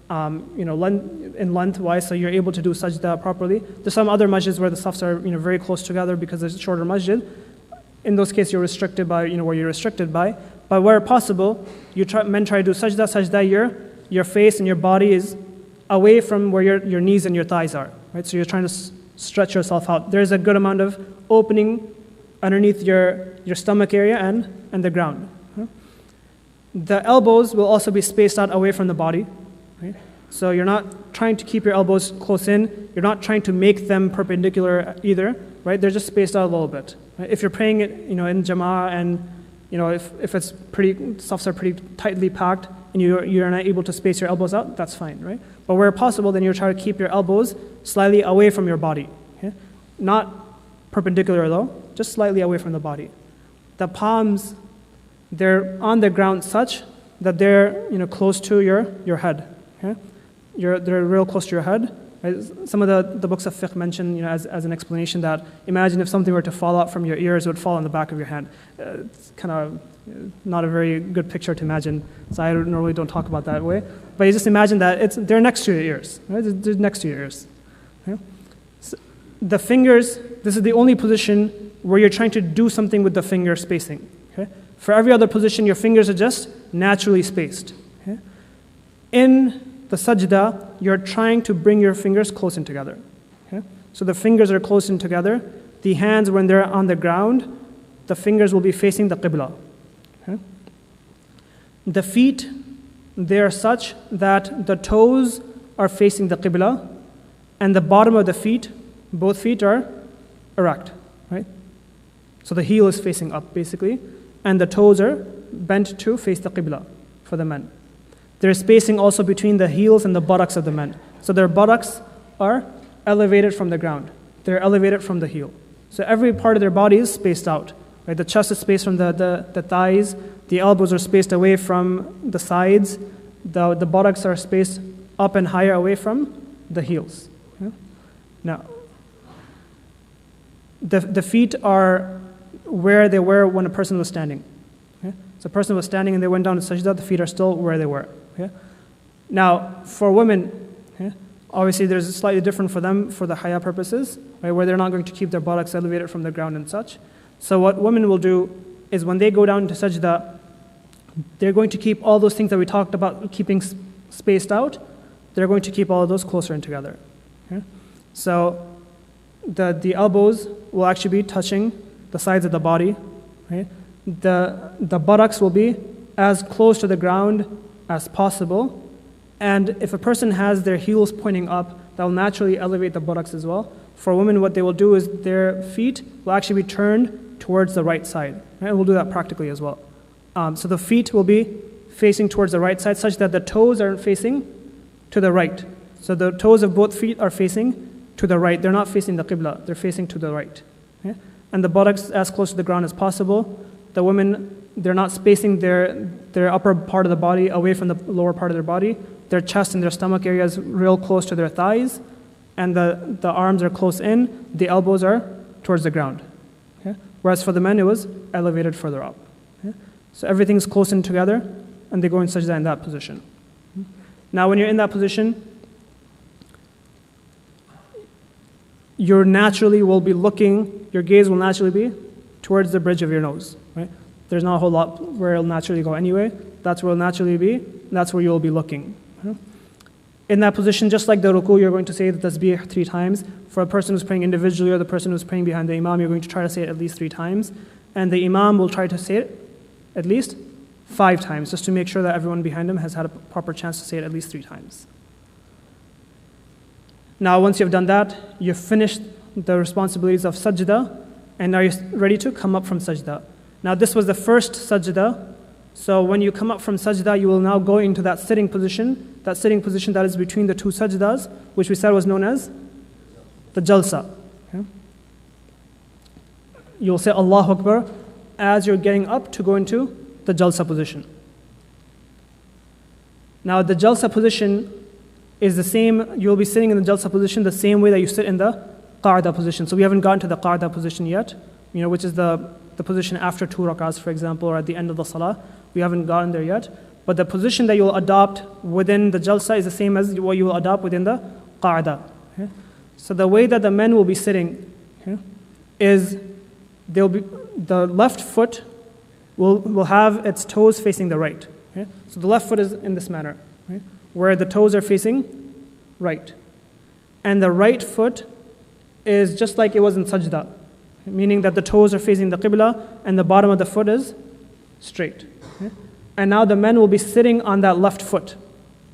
in lengthwise, so you're able to do sajda properly. There's some other masjids where the safs are very close together because it's a shorter masjid. In those cases, you're restricted by where you're restricted by. But where possible, men try to do sajda. Your face and your body is away from where your knees and your thighs are. Right, so you're trying to stretch yourself out. There's a good amount of opening underneath your stomach area and the ground. The elbows will also be spaced out away from the body. Right? So you're not trying to keep your elbows close in. You're not trying to make them perpendicular either. Right? They're just spaced out a little bit. Right? If you're praying it, in jama'ah and if it's safs are pretty tightly packed and you're not able to space your elbows out, that's fine, right? But where possible, then you try to keep your elbows slightly away from your body. Okay? Not perpendicular though, just slightly away from the body. The palms, they're on the ground such that they're close to your head. Okay? They're real close to your head. Right? Some of the books of fiqh mention as an explanation that imagine if something were to fall out from your ears, it would fall on the back of your hand. It's kind of not a very good picture to imagine, so I normally don't talk about that way. But you just imagine that they're next to your ears. Right? They're next to your ears. Okay? So the fingers, this is the only position where you're trying to do something with the finger spacing. Okay? For every other position, your fingers are just naturally spaced. Okay? In the sajda, you're trying to bring your fingers close in together. Okay? So the fingers are close in together. The hands, when they're on the ground, the fingers will be facing the qibla. Okay? The feet, they are such that the toes are facing the qibla, and the bottom of the feet, both feet are erect. Right? So the heel is facing up, basically, and the toes are bent to face the qibla for the men. There's spacing also between the heels and the buttocks of the men. So their buttocks are elevated from the ground. They're elevated from the heel. So every part of their body is spaced out. Right? The chest is spaced from the thighs. The elbows are spaced away from the sides. The buttocks are spaced up and higher away from the heels. Okay? Now, the feet are where they were when a person was standing. Okay? So a person was standing and they went down to sajda, the feet are still where they were. Okay? Now, for women, okay, obviously there's slightly different for them for the haya purposes, right, where they're not going to keep their buttocks elevated from the ground and such. So what women will do is when they go down to sajda, they're going to keep all those things that we talked about keeping spaced out, they're going to keep all of those closer in together. Okay? So the elbows will actually be touching the sides of the body. Right? The buttocks will be as close to the ground as possible. And if a person has their heels pointing up, that will naturally elevate the buttocks as well. For women, what they will do is their feet will actually be turned towards the right side. Right? And we'll do that practically as well. So the feet will be facing towards the right side such that the toes are facing to the right. So the toes of both feet are facing to the right. They're not facing the qibla. They're facing to the right. Okay? And the buttocks as close to the ground as possible. The women, they're not spacing their upper part of the body away from the lower part of their body. Their chest and their stomach area is real close to their thighs. And the arms are close in. The elbows are towards the ground. Okay? Whereas for the men, it was elevated further up. Okay? So everything's close in together, and they go in sajda in that position. Now, when you're in that position, you naturally will be looking, your gaze will naturally be towards the bridge of your nose. Right? There's not a whole lot where it'll naturally go anyway. That's where it'll naturally be, and that's where you'll be looking. Okay? In that position, just like the ruku, you're going to say the tasbih 3 times. For a person who's praying individually or the person who's praying behind the imam, you're going to try to say it at least 3 times. And the imam will try to say it at least 5 times, just to make sure that everyone behind him has had a proper chance to say it at least 3 times. Now, once you've done that, you've finished the responsibilities of sajda, and now you're ready to come up from sajda. Now, this was the first sajda, so when you come up from sajda, you will now go into that sitting position that is between the 2 sajdas, which we said was known as the jalsa. Okay? You'll say Allahu Akbar as you're getting up to go into the jalsa position. Now, the jalsa position is the same, you'll be sitting in the jalsa position the same way that you sit in the qa'da position. So we haven't gotten to the qa'da position yet, which is the position after 2 rak'ahs, for example, or at the end of the salah. We haven't gotten there yet. But the position that you will adopt within the jalsa is the same as what you will adopt within the qa'da. Okay? So the way that the men will be sitting, okay, is they'll be, the left foot will have its toes facing the right. Okay? So the left foot is in this manner, okay, where the toes are facing right. And the right foot is just like it was in sajda, meaning that the toes are facing the qibla and the bottom of the foot is straight. Okay? And now the men will be sitting on that left foot.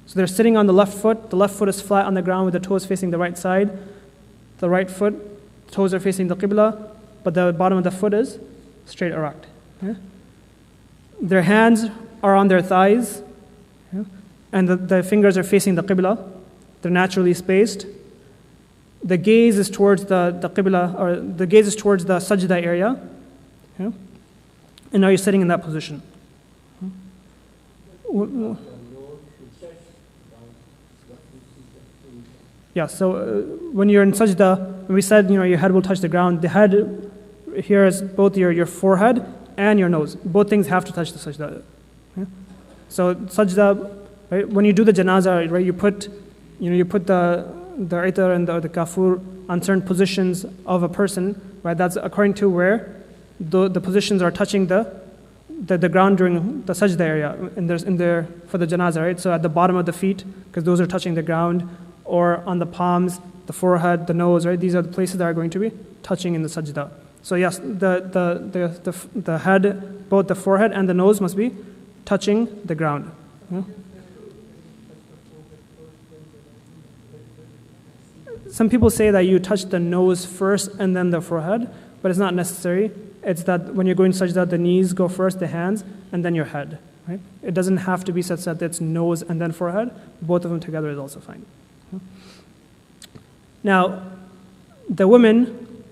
So they're sitting on the left foot is flat on the ground with the toes facing the right side. The right foot, toes are facing the qibla, but the bottom of the foot is straight erect. Okay? Their hands are on their thighs, okay, and the fingers are facing the qibla. They're naturally spaced. The gaze is towards the qibla, or the gaze is towards the sajda area. Okay? And now you're sitting in that position. Yeah, so when you're in sajda, we said, your head will touch the ground. The head here is both your forehead and your nose. Both things have to touch the sajda. Okay? So sajda, right, when you do the janazah, right, you put the itar and the kafur on certain positions of a person, right? That's according to where the positions are touching the ground during the sajda area, and there's in there for the janazah, right? So at the bottom of the feet, because those are touching the ground, or on the palms, the forehead, the nose, right? These are the places that are going to be touching in the sajda. So yes, the head, both the forehead and the nose must be touching the ground. Yeah? Some people say that you touch the nose first and then the forehead, but it's not necessary. It's that when you're going sajda, the knees go first, the hands, and then your head. Right? It doesn't have to be such that it's nose and then forehead. Both of them together is also fine. Now, the women,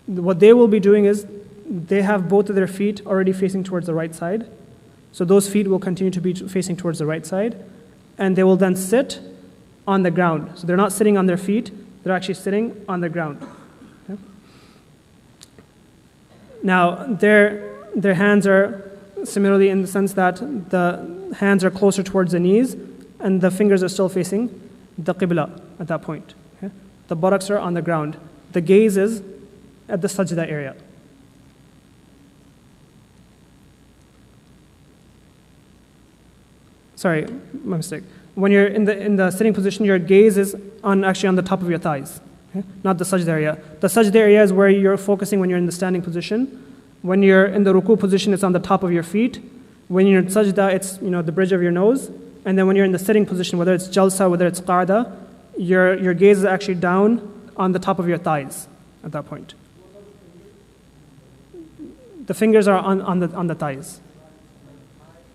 what they will be doing is they have both of their feet already facing towards the right side. So those feet will continue to be facing towards the right side. And they will then sit on the ground. So they're not sitting on their feet, they're actually sitting on the ground. Okay? Now, their hands are similarly in the sense that the hands are closer towards the knees and the fingers are still facing the qibla at that point. Okay? The buttocks are on the ground. The gaze is at the sajda area. Sorry, my mistake. When you're in the sitting position, your gaze is actually on the top of your thighs, okay? Not the sajda area. The sajda area is where you're focusing when you're in the standing position. When you're in the ruku position, it's on the top of your feet. When you're in sajda, it's the bridge of your nose. And then when you're in the sitting position, whether it's jalsa, whether it's qa'da, your gaze is actually down on the top of your thighs at that point. The fingers are on the thighs.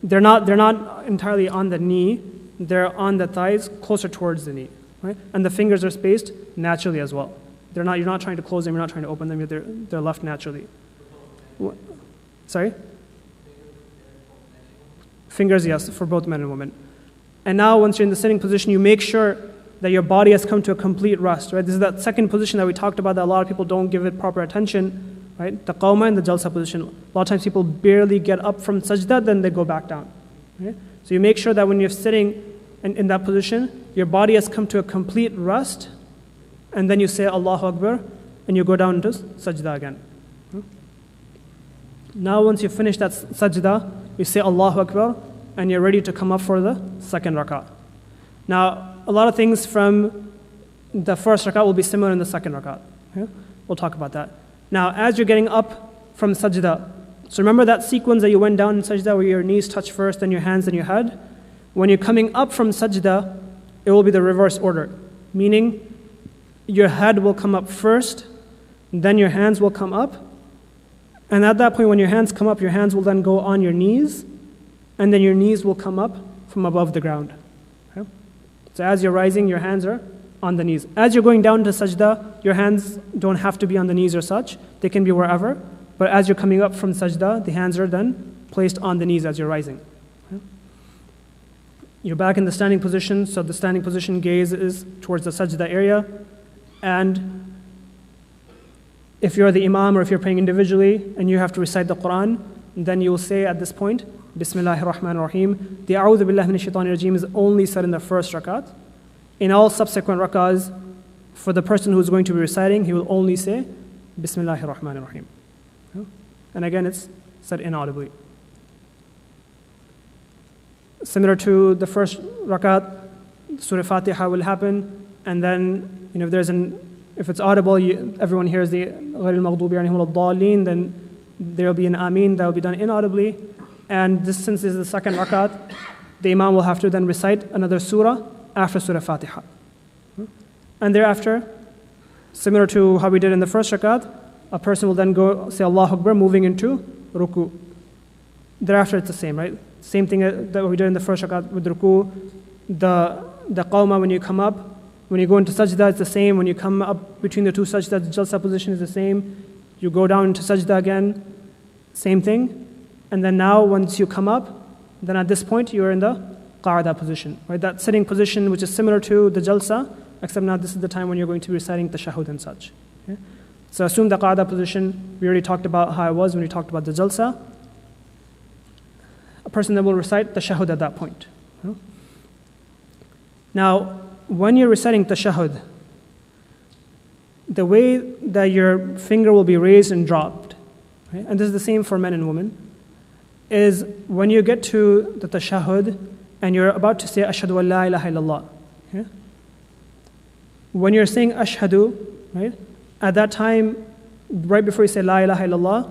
They're not entirely on the knee. They're on the thighs, closer towards the knee, right? And the fingers are spaced naturally as well. You're not trying to close them. You're not trying to open them. They're left naturally. Sorry? Fingers, yes, for both men and women. And now, once you're in the sitting position, you make sure that your body has come to a complete rest, right? This is that second position that we talked about that a lot of people don't give it proper attention, right? The qawma and the jalsa position. A lot of times people barely get up from sajda, then they go back down. Okay? So you make sure that when you're sitting in that position, your body has come to a complete rest, and then you say Allahu Akbar, and you go down into sajda again. Now once you finish that sajda, you say Allahu Akbar, and you're ready to come up for the second rak'ah. Now, a lot of things from the first rak'ah will be similar in the second rak'ah. Okay? We'll talk about that. Now, as you're getting up from sajda, so remember that sequence that you went down in sajda where your knees touch first, then your hands, then your head? When you're coming up from sajda, it will be the reverse order, meaning your head will come up first, then your hands will come up, and at that point when your hands come up, your hands will then go on your knees, and then your knees will come up from above the ground. Okay? So as you're rising, your hands are on the knees. As you're going down to sajda, your hands don't have to be on the knees or such. They can be wherever. But as you're coming up from sajda, the hands are then placed on the knees as you're rising. Okay? You're back in the standing position, so the standing position gaze is towards the sajda area. And if you're the imam or if you're praying individually and you have to recite the Quran, then you will say at this point, Bismillahir Rahmanir Rahim. The A'udhu Billahi Minash Shaitanir Rajeem is only said in the first rakat. In all subsequent rakahs, for the person who is going to be reciting, he will only say Bismillahir Rahmanir Rahim. And again, it's said inaudibly. Similar to the first rakat, Surah Fatiha will happen, and then if it's audible, everyone hears the غَيْرِ الْمَغْضُوبِ عَلَيْهِمْ وَلَا then there will be an Ameen that will be done inaudibly. And this, since this is the second rakat, the Imam will have to then recite another surah after Surah Fatiha. And thereafter, similar to how we did in the first rakat, a person will then go say Allahu Akbar, moving into ruku. Thereafter it's the same, right? Same thing that we did in the first rakat with ruku. The qawma, when you come up, when you go into sajda, it's the same. When you come up between the two sajda, the jalsa position is the same. You go down into sajda again, same thing. And then now, once you come up, then at this point, you're in the qa'ada position, right? That sitting position, which is similar to the jalsa, except now this is the time when you're going to be reciting tashahhud and such. Okay? So assume the qa'ada position, we already talked about how it was when we talked about the jalsa. A person then will recite tashahhud at that point. Now, when you're reciting tashahhud, the way that your finger will be raised and dropped, right? And this is the same for men and women, is when you get to the tashahhud and you're about to say ashhadu an la ilaha illallah. Okay? When you're saying ashhadu, right? At that time, right before you say la ilaha illallah,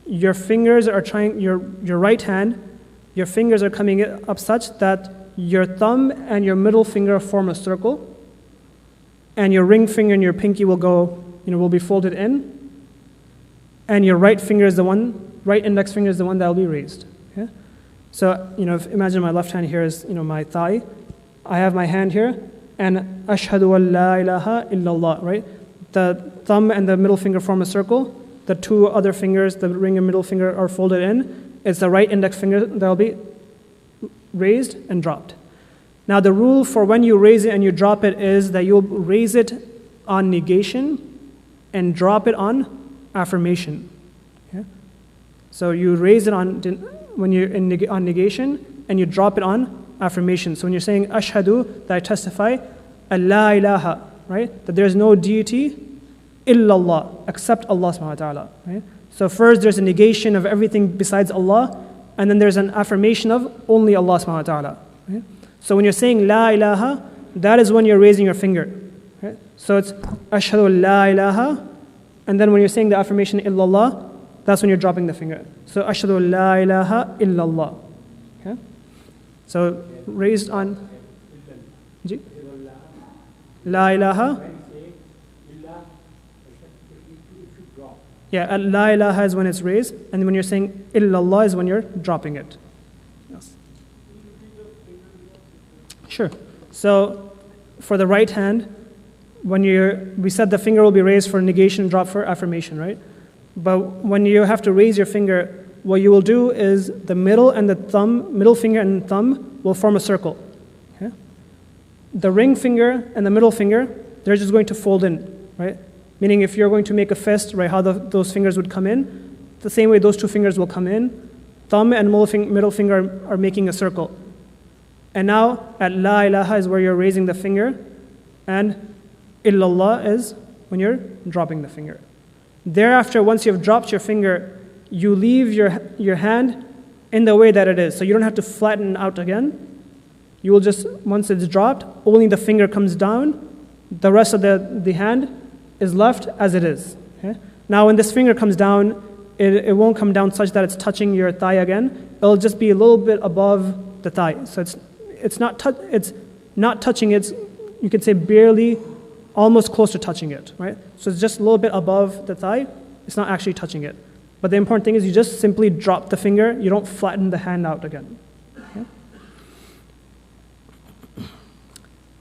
your fingers are trying, your right hand, your fingers are coming up such that your thumb and your middle finger form a circle, and your ring finger and your pinky will be folded in, and your right index finger is the one that will be raised. Okay? So, imagine my left hand here is, my thigh. I have my hand here, and ashhadu an la ilaha illallah, right? The thumb and the middle finger form a circle. The two other fingers, the ring and middle finger, are folded in. It's the right index finger that will be raised and dropped. Now the rule for when you raise it and you drop it is that you'll raise it on negation and drop it on affirmation. Okay? So you raise it on when you're on negation, and you drop it on affirmation. So when you're saying ashhadu, that I testify, la ilaha, right? That there's no deity illallah, except Allah subhanahu wa ta'ala. Right? So first there's a negation of everything besides Allah, and then there's an affirmation of only Allah subhanahu wa ta'ala. Right? So when you're saying la ilaha, that is when you're raising your finger. Right? So it's ashhadu la ilaha, and then when you're saying the affirmation illallah, that's when you're dropping the finger. So ashhadu la ilaha illallah. Okay? So raised on la ilaha. Yeah, la ilaha is when it's raised, and when you're saying illallah is when you're dropping it. Yes. Sure. So for the right hand, we said the finger will be raised for negation, drop for affirmation, right? But when you have to raise your finger, what you will do is the middle finger and thumb will form a circle. Okay? The ring finger and the middle finger, they're just going to fold in, right? Meaning if you're going to make a fist, right, how those fingers would come in, the same way those two fingers will come in. Thumb and middle finger are making a circle. And now at la ilaha is where you're raising the finger, and illallah is when you're dropping the finger. Thereafter, once you've dropped your finger, you leave your hand in the way that it is. So you don't have to flatten out again. You will just, once it's dropped, only the finger comes down. The rest of the hand is left as it is. Okay? Now when this finger comes down, it won't come down such that it's touching your thigh again. It'll just be a little bit above the thigh. So it's not touching it. You could say barely, almost close to touching it, right? So it's just a little bit above the thigh. It's not actually touching it. But the important thing is you just simply drop the finger. You don't flatten the hand out again. Okay?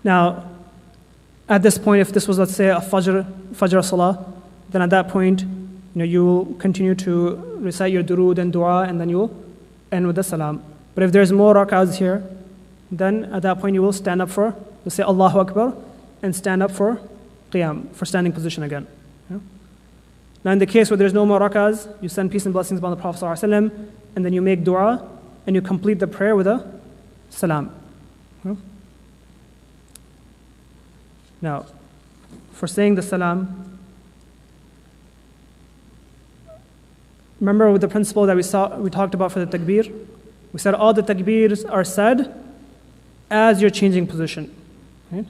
Now, at this point, if this was, let's say, a Fajr Salah, then at that point, you will continue to recite your durood and dua, and then you will end with the salam. But if there's more rak'ahs here, then at that point you will stand up for, let's say Allahu Akbar, and stand up for qiyam, for standing position again. Yeah? Now in the case where there's no more rak'ahs, you send peace and blessings upon the Prophet ﷺ, and then you make dua, and you complete the prayer with a salam. Now, for saying the salam, remember with the principle that we talked about for the takbir? We said all the takbirs are said as you're changing position. Right?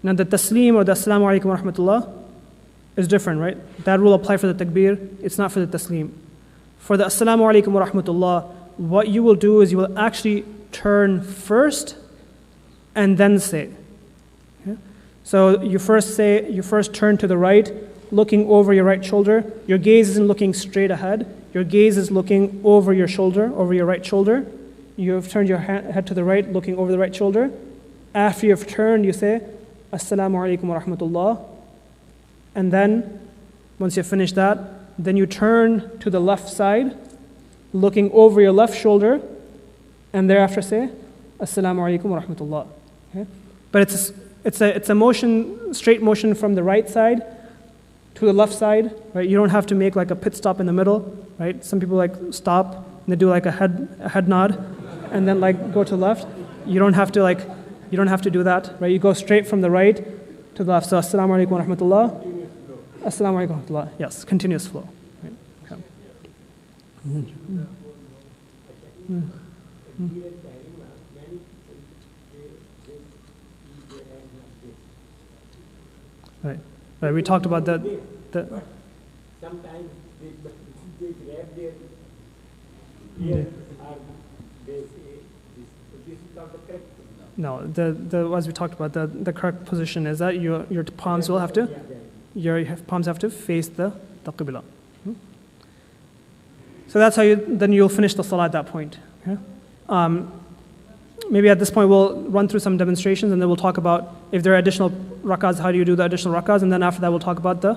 Now the taslim or the assalamu alaikum wa rahmatullah is different, right? That will apply for the takbir, it's not for the taslim. For the assalamu alaikum wa rahmatullah, what you will do is you will actually turn first and then say. Okay? So you first turn to the right, looking over your right shoulder. Your gaze isn't looking straight ahead. Your gaze is looking over your shoulder, over your right shoulder. You have turned your head to the right, looking over the right shoulder. After you've turned, you say, Assalamu alaikum wa rahmatullah. And then, once you've finished that, then you turn to the left side, looking over your left shoulder, and thereafter say, Assalamu alaikum wa rahmatullah. Okay? But it's a motion, straight motion from the right side to the left side, right? You don't have to make like a pit stop in the middle, right? Some people like stop and they do like a head nod, and then like go to the left. You don't have to do that, right? You go straight from the right to the left. So Assalamu alaikum wa rahmatullah. Assalamu alaikum wa rahmatullah. Yes, continuous flow. Right? Okay. Right. Right. We talked about that. Sometimes they grab their ear or they say, this is not the correct thing. No, as we talked about, the correct position is that your palms will have to, your palms have to face the qibla. So that's how then you'll finish the salah at that point. Okay? Maybe at this point we'll run through some demonstrations, and then we'll talk about if there are additional rakahs, how do you do the additional rakahs, and then after that we'll talk about the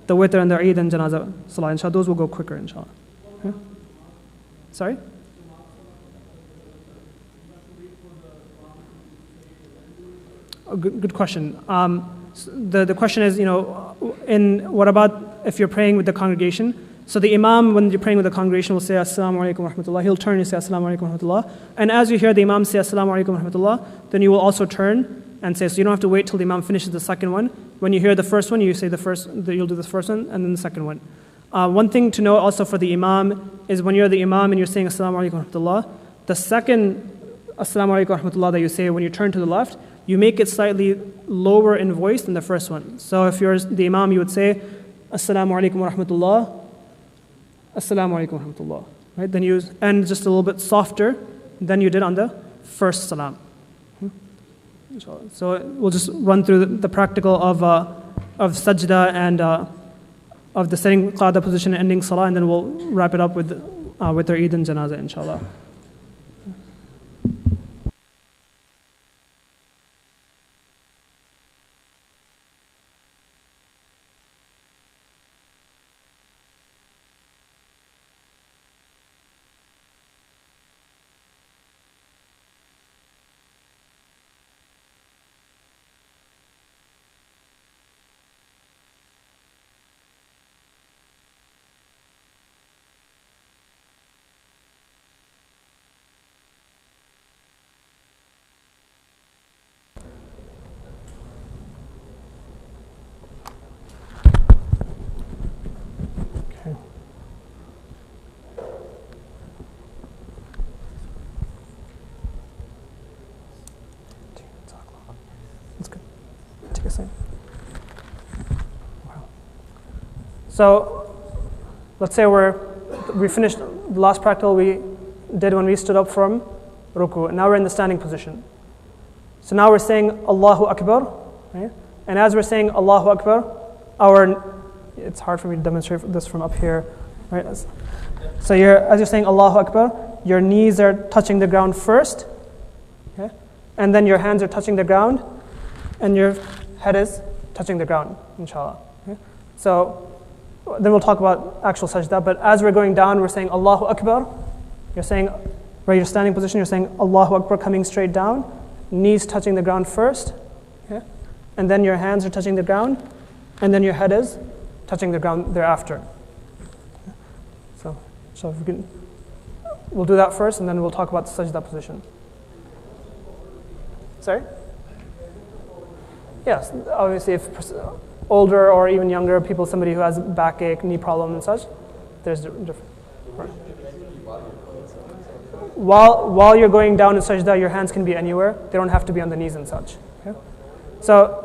witr and the Eid and janazah salah. Inshallah, those will go quicker, inshallah. Okay? Sorry? Oh, good question. The question is, what about if you're praying with the congregation? So the imam, when you're praying with the congregation, will say, Assalamu alaikum wa rahmatullah. He'll turn and say, Assalamu alaikum wa rahmatullah. And as you hear the imam say, Assalamu alaikum wa rahmatullah, then you will also turn and say, so you don't have to wait till the imam finishes the second one. When you hear the first one, you say you'll do the first one, and then the second one. One thing to know also for the imam is when you're the imam and you're saying, Assalamu alaikum wa rahmatullah, the second Assalamu alaikum wa rahmatullah that you say when you turn to the left, you make it slightly lower in voice than the first one. So if you're the imam, you would say, Assalamu alaikum wa rahmatullah, Assalamu alaikum wa rahmatullah. Right? Then you end just a little bit softer than you did on the first salam. So we'll just run through the practical of sajda and of the setting qada position and ending salah, and then we'll wrap it up with our Eid and janazah, inshallah. So let's say we finished the last practical we did when we stood up from ruku, and now we're in the standing position. So now we're saying Allahu Akbar, right? And as we're saying Allahu Akbar, it's hard for me to demonstrate this from up here, right? So as you're saying Allahu Akbar, your knees are touching the ground first, okay? And then your hands are touching the ground, and your head is touching the ground, inshallah. Okay? So then we'll talk about actual sajda, but as we're going down, we're saying Allahu Akbar. You're saying, where you're standing position, you're saying Allahu Akbar coming straight down, knees touching the ground first, okay? And then your hands are touching the ground, and then your head is touching the ground thereafter. So if we can we'll do that first, and then we'll talk about the sajda position. Sorry? Yes, obviously if older or even younger people, somebody who has backache, knee problem and such, there's different. Right. While you're going down in sajda, your hands can be anywhere. They don't have to be on the knees and such. Okay? So,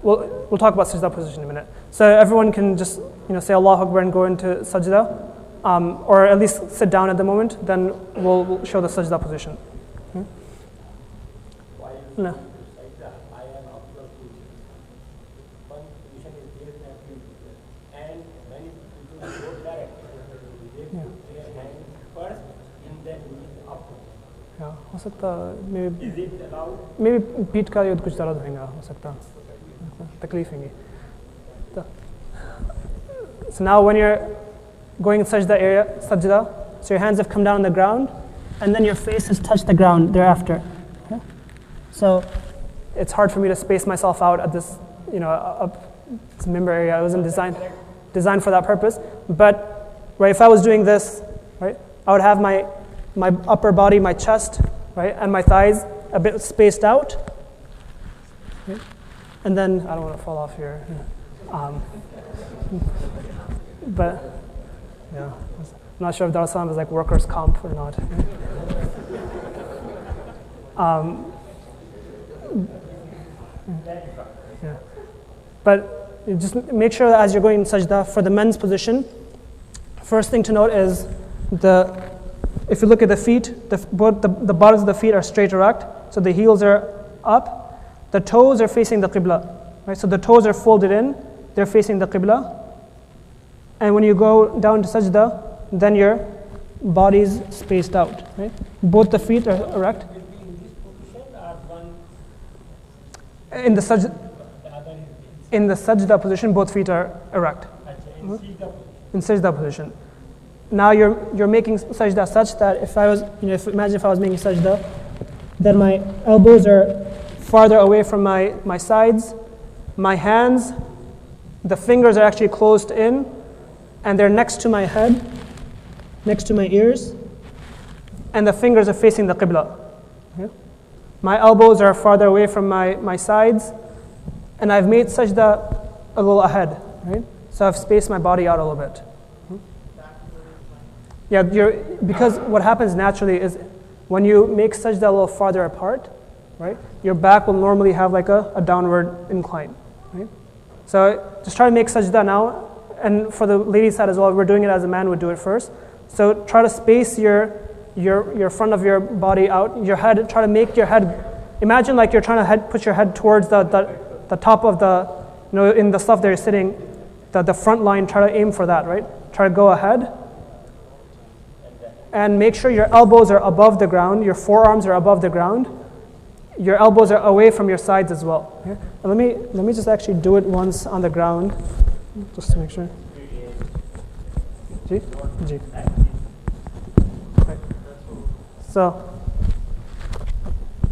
we'll talk about sajda position in a minute. So everyone can just say Allahu Akbar and go into sajda, or at least sit down at the moment. Then we'll show the sajda position. Okay? No. हो सकता मे भी पीठ का कुछ दर्द होगा हो सकता तकलीफ होगी So now when you're going in sajda, so your hands have come down on the ground and then your face has touched the ground thereafter. Okay? So it's hard for me to space myself out at this, this member area. It wasn't designed for that purpose. But right, if I was doing this, right, I would have my upper body, my chest, right, and my thighs a bit spaced out. Okay? And then, I don't want to fall off here. But, yeah, I'm not sure if Dar es Salaam is like workers' comp or not. Yeah. But just make sure that as you're going in sajda, for the men's position, first thing to note is if you look at the feet, both the bottoms of the feet are straight erect, so the heels are up. The toes are facing the qibla, right? So the toes are folded in, they're facing the qibla. And when you go down to sajda, then your body's spaced out, right? Both the feet are erect. In the sajda position, both feet are erect. In sajda position. Now you're making sajda such that imagine if I was making sajda, then my elbows are farther away from my sides, my hands, the fingers are actually closed in, and they're next to my head, next to my ears, and the fingers are facing the qibla. Okay? My elbows are farther away from my sides, and I've made sajda a little ahead, right? So I've spaced my body out a little bit. Yeah, because what happens naturally is when you make sajda a little farther apart, right, your back will normally have like a downward incline, right? So just try to make sajda now, and for the ladies' side as well, we're doing it as a man would do it first. So try to space your front of your body out, your head, try to make your head, imagine like you're trying to put your head towards the top of the, in the stuff that you're sitting, the front line, try to aim for that, right? Try to go ahead. And make sure your elbows are above the ground, your forearms are above the ground, your elbows are away from your sides as well. Okay? And let me just actually do it once on the ground, just to make sure. Ji? Ji. Right. So,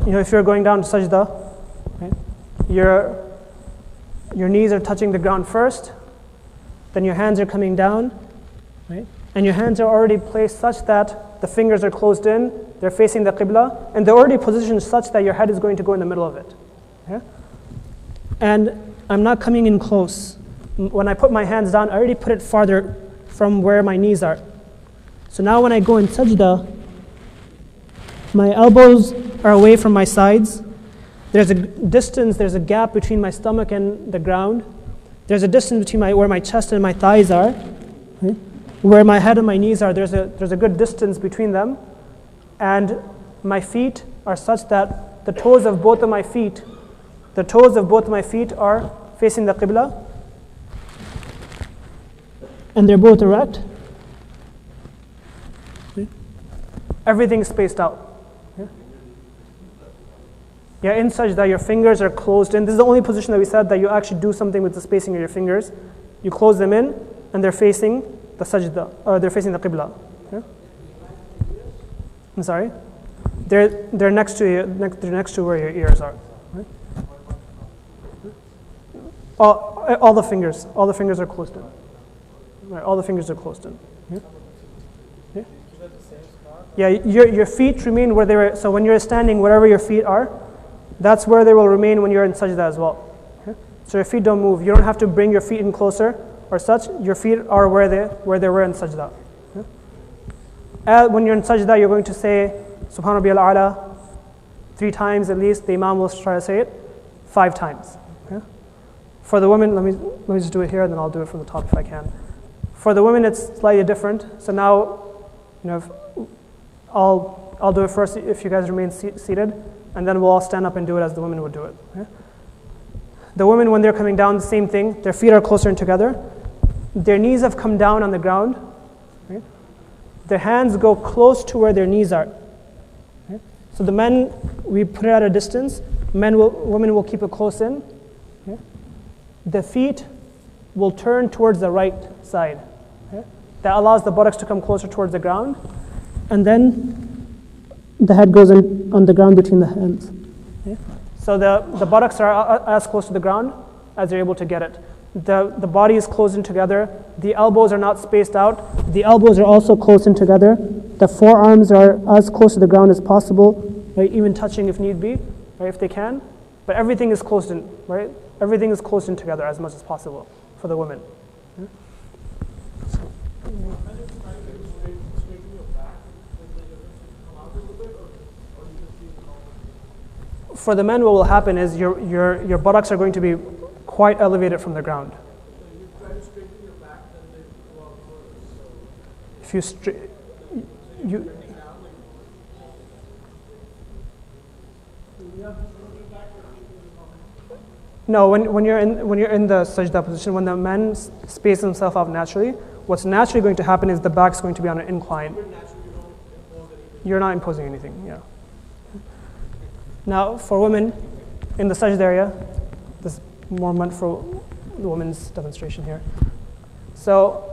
if you're going down to sajda, right, your knees are touching the ground first, then your hands are coming down, right? And your hands are already placed such that the fingers are closed in, they're facing the qibla, and they're already positioned such that your head is going to go in the middle of it. Okay? And I'm not coming in close. When I put my hands down, I already put it farther from where my knees are. So now when I go in sajda, my elbows are away from my sides. There's a distance, there's a gap between my stomach and the ground. There's a distance between where my chest and my thighs are. Okay? Where my head and my knees are, there's a good distance between them, and my feet are such that the toes of both of my feet are facing the qibla, and they're both erect. Everything's spaced out. Yeah, in sajda, your fingers are closed in. This is the only position that we said that you actually do something with the spacing of your fingers. You close them in, and they're facing the sajda, or they're facing the qibla. Okay? I'm sorry? They're next to you, they're next to where your ears are. Right? All the fingers are closed in. Right, all the fingers are closed in. Yeah? Yeah? Yeah, your feet remain where they were. So when you're standing, wherever your feet are, that's where they will remain when you're in sajda as well. Yeah? So your feet don't move. You don't have to bring your feet in closer or such. Your feet are where they were in sajda. Yeah? When you're in sajda, you're going to say Subhana Rabbiyal A'la 3 times at least. The Imam will try to say it 5 times. Yeah? For the women, let me just do it here, and then I'll do it from the top if I can. For the women, it's slightly different. So now, I'll do it first if you guys remain seated, and then we'll all stand up and do it as the women would do it. Okay? The women, when they're coming down, the same thing. Their feet are closer in together. Their knees have come down on the ground. Right? Their hands go close to where their knees are. Okay? So the men, we put it at a distance. Women will keep it close in. Okay? The feet will turn towards the right side. Okay? That allows the buttocks to come closer towards the ground. And then the head goes in on the ground between the hands. Okay? So the buttocks are as close to the ground as they're able to get it. The body is closed in together. The elbows are not spaced out. The elbows are also close in together. The forearms are as close to the ground as possible, right? Even touching if need be, right? If they can. But everything is closed in, right? Everything is closed in together as much as possible for the women. Yeah? For the men, what will happen is your buttocks are going to be quite elevated from the ground. If you no, when you're in the sajda position, when the men space themselves out naturally, what's naturally going to happen is the back's going to be on an incline. You're not imposing anything. Yeah. Now, for women in the sajda area, this is more meant for the women's demonstration here. So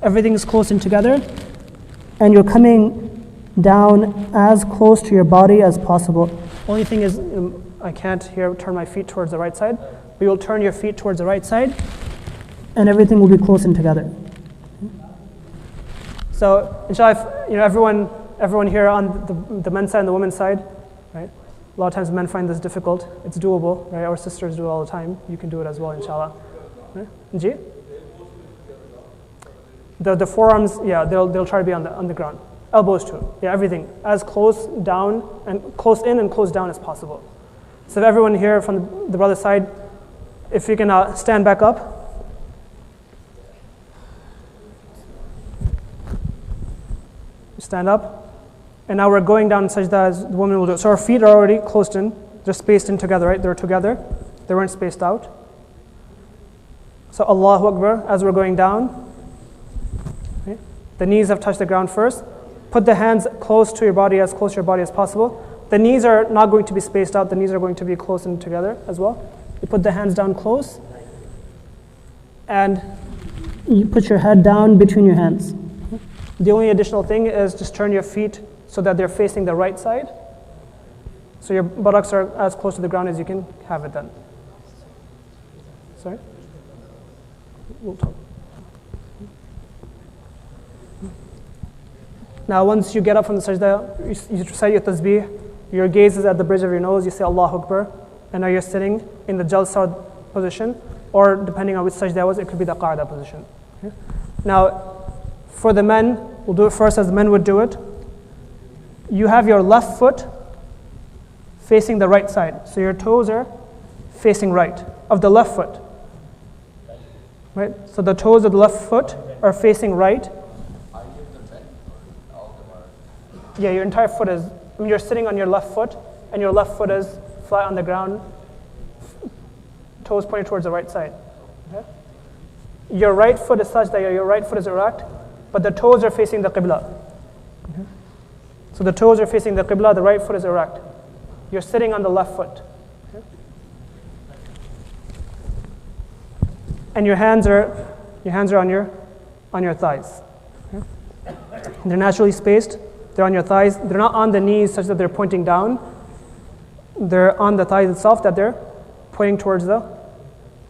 everything is close in together, and you're coming down as close to your body as possible. Only thing is, I can't here turn my feet towards the right side, but you'll turn your feet towards the right side, and everything will be close in together. So, inshallah, if, everyone here on the men's side and the women's side, right? A lot of times men find this difficult. It's doable, right? Our sisters do it all the time. You can do it as well, inshallah. Right? Ji? The forearms, yeah, they'll try to be on the ground. Elbows too, yeah, everything as close down and close in and close down as possible. So if everyone here from the brother side, if you can stand back up. Stand up. And now we're going down in sajda as the woman will do it. So our feet are already closed in. They're spaced in together, right? They're together. They weren't spaced out. So Allahu Akbar as we're going down. Okay. The knees have touched the ground first. Put the hands close to your body, as close to your body as possible. The knees are not going to be spaced out. The knees are going to be close in together as well. You put the hands down close. And you put your head down between your hands. The only additional thing is just turn your feet so that they're facing the right side. So your buttocks are as close to the ground as you can have it then. Sorry? We'll talk. Now once you get up from the sajda, you recite your tasbih, your gaze is at the bridge of your nose, you say Allahu Akbar, and now you're sitting in the jalsa position, or depending on which sajda was, it could be the qa'da position. Okay? Now, for the men, we'll do it first as the men would do it. You have your left foot facing the right side. So your toes are facing right of the left foot. Right? So the toes of the left foot are facing right. Yeah, your entire foot is, you're sitting on your left foot, and your left foot is flat on the ground, toes pointing towards the right side. Okay? Your right foot is such that your right foot is erect, but the toes are facing the qibla. Okay? So the toes are facing the qibla, the right foot is erect. You're sitting on the left foot. Okay? And your hands are on your thighs. Okay? They're naturally spaced. They're on your thighs. They're not on the knees such that they're pointing down. They're on the thighs itself that they're pointing towards the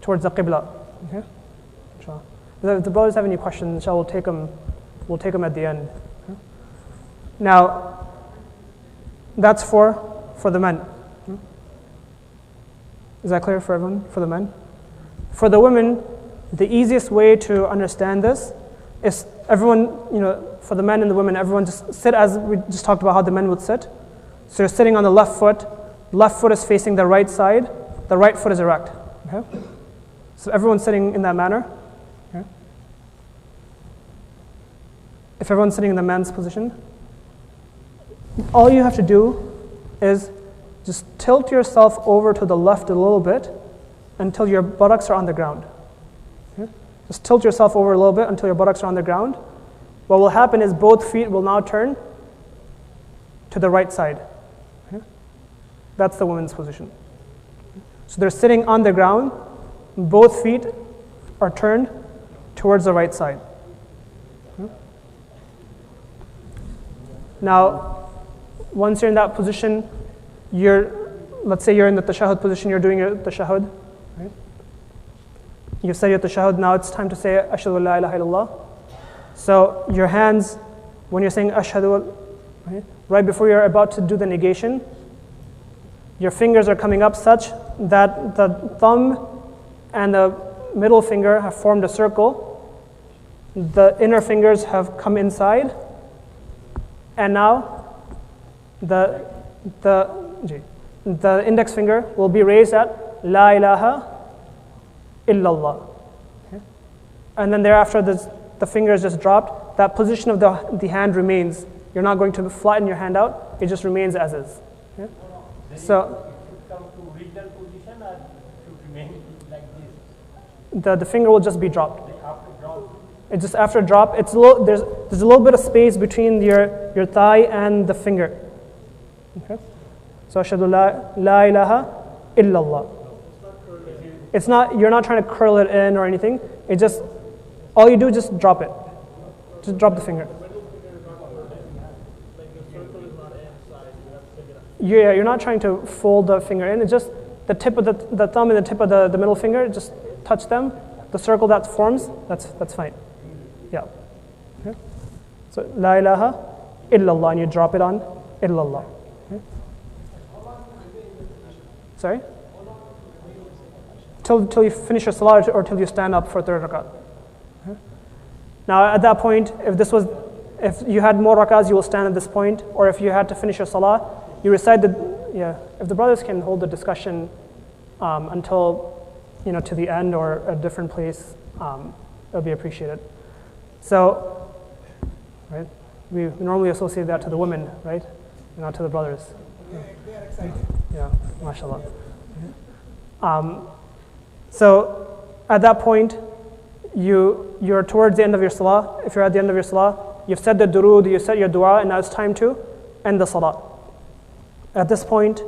qibla. Okay? Inshallah. If the brothers have any questions, inshallah, we'll take them at the end. Okay? Now, that's for the men. Is that clear for everyone? For the men? For the women, the easiest way to understand this is everyone, for the men and the women, everyone just sit as we just talked about how the men would sit. So you're sitting on the left foot is facing the right side, the right foot is erect. Okay? So everyone's sitting in that manner. Okay? If everyone's sitting in the man's position, all you have to do is just tilt yourself over to the left a little bit until your buttocks are on the ground. Okay? Just tilt yourself over a little bit until your buttocks are on the ground. What will happen is both feet will now turn to the right side. Okay? That's the woman's position. So they're sitting on the ground, both feet are turned towards the right side. Okay? Now, once you're in that position, let's say you're in the tashahhud position, you're doing your tashahhud. Right? You've said your tashahhud, now it's time to say ashhadu an la ilaha illallah. So your hands, when you're saying ashhadu, right before you're about to do the negation, your fingers are coming up such that the thumb and the middle finger have formed a circle. The inner fingers have come inside, and now the index finger will be raised at La ilaha illallah. Okay? And then thereafter the finger is just dropped. That position of the hand remains. You're not going to flatten your hand out. It just remains as is. Okay? So come to reach that position or to remain like this? The finger will just be dropped. After drop. It just after drop, there's a little bit of space between your thigh and the finger. Okay? So ashhadu la ilaha illallah. It's not, you're not trying to curl it in or anything. It just, all you do is just drop it. Just drop the finger. Yeah, you're not trying to fold the finger in. It's just the tip of the thumb and the tip of the middle finger, just touch them. The circle that forms, that's fine. Yeah. Okay. So la ilaha illallah, and you drop it on illallah. Okay. Sorry? Till you finish your salah or till you stand up for third rakat. Okay. Now at that point, if you had more rakats, you will stand at this point, or if you had to finish your salah, you recite if the brothers can hold the discussion until, to the end or a different place, it'll be appreciated. So, right, we normally associate that to the women, right, not to the brothers. They are excited. Yeah, mashallah. So at that point, you're towards the end of your salah. If you're at the end of your salah, you've said the durood, you said your dua, and now it's time to end the salah. At this point,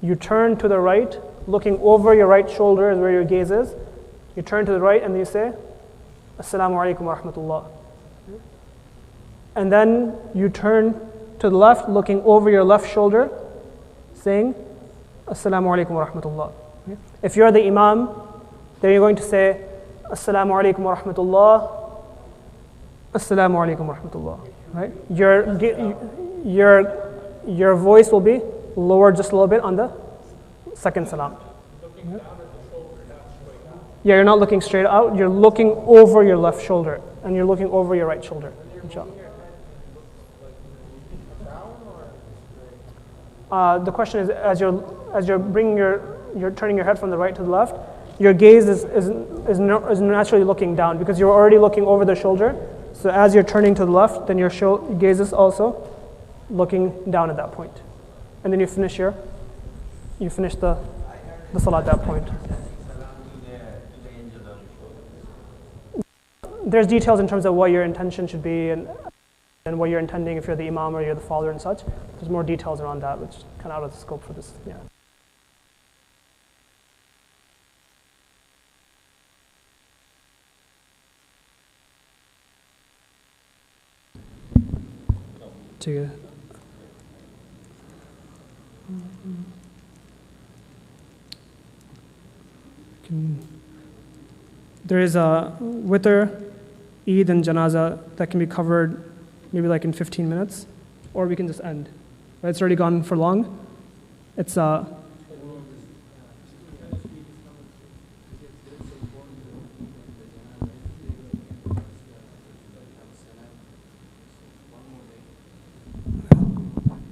you turn to the right, looking over your right shoulder is where your gaze is. You turn to the right and you say, Assalamu alaikum wa rahmatullah. And then you turn to the left, looking over your left shoulder, saying, Assalamu alaikum wa rahmatullah. If you're the imam, then you're going to say, Assalamu alaikum wa rahmatullah, Assalamu alaikum wa rahmatullah. Right? Your voice will be lowered just a little bit on the second salam. Yeah, you're not looking straight out, you're looking over your left shoulder, and you're looking over your right shoulder, inshallah. The question is, as you're bringing you're turning your head from the right to the left, your gaze is naturally looking down because you're already looking over the shoulder. So as you're turning to the left, then your gaze is also looking down at that point. And then you finish the salah at that point. There's details in terms of what your intention should be and what you're intending if you're the imam or you're the follower and such. There's more details around that, which is kind of out of the scope for this. Yeah. There is a witr, Eid, and Janaza that can be covered maybe like in 15 minutes, or we can just end. Right? It's already gone for long. It's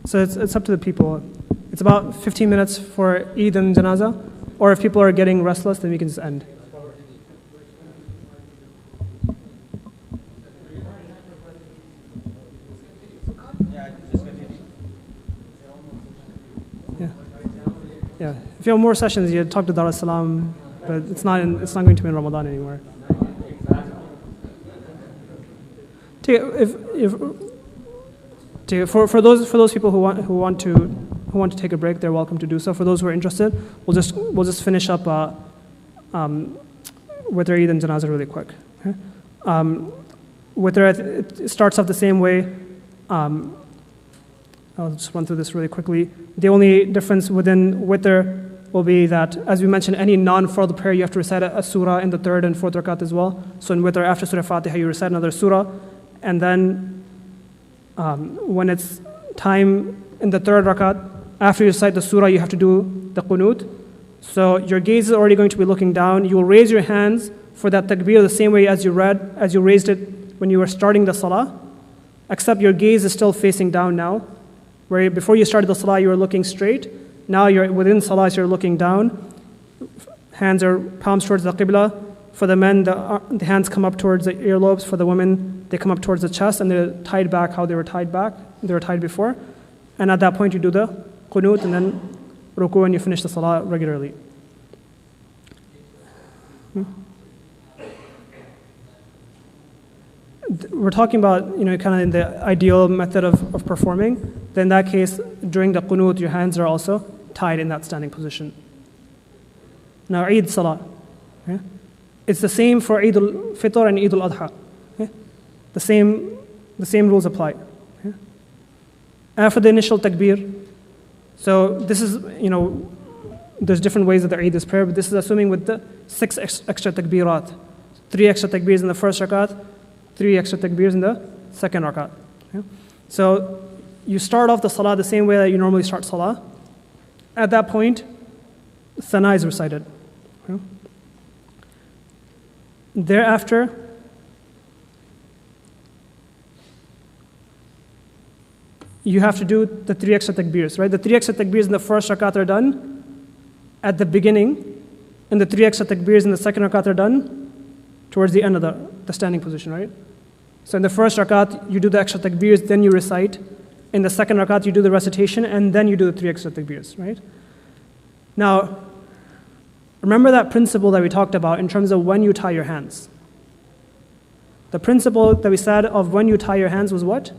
So it's up to the people. It's about 15 minutes for Eid and Janaza, or if people are getting restless, then we can just end. Yeah. If you have more sessions, you talk to Dar es Salaam, but it's not going to be in Ramadan anymore. For those people who want to take a break, they're welcome to do so. For those who are interested, we'll just finish up with their Eid and Janazah really quick. Okay? It starts off the same way. I'll just run through this really quickly. The only difference within witr will be that, as we mentioned, any non-fard prayer, you have to recite a surah in the third and fourth rakat as well. So in witr, after Surah Fatiha, you recite another surah. And then when it's time in the third rakat, after you recite the surah, you have to do the qunut. So your gaze is already going to be looking down. You will raise your hands for that takbir the same way as you raised it when you were starting the salah, except your gaze is still facing down now. Where before you started the salah, you were looking straight. Now you're within salah, so you're looking down. Hands are palms towards the qibla. For the men, the hands come up towards the earlobes. For the women, they come up towards the chest, and they're tied back how they were tied back. They were tied before. And at that point, you do the qunut, and then ruku, and you finish the salah regularly. We're talking about, kind of in the ideal method of performing. Then in that case, during the qunut, your hands are also tied in that standing position. Now, Eid Salah. Okay? It's the same for Eid al-Fitr and Eid al-Adha. Okay? The same rules apply. Okay? After the initial takbir, so this is, there's different ways that the Eid is prayer, but this is assuming with the 6 extra takbirat. 3 extra takbirs in the first rakat, 3 extra takbirs in the second rakat. Okay? So you start off the salah the same way that you normally start salah. At that point, thana is recited. Okay? Thereafter, you have to do the 3 extra takbirs, right? The 3 extra takbirs in the first rakat are done at the beginning, and the 3 extra takbirs in the second rakat are done towards the end of the standing position, right? So in the first rakat, you do the extra takbirs, then you recite. In the second rakat, you do the recitation, and then you do the 3 extra takbirs, right? Now, remember that principle that we talked about in terms of when you tie your hands. The principle that we said of when you tie your hands was what?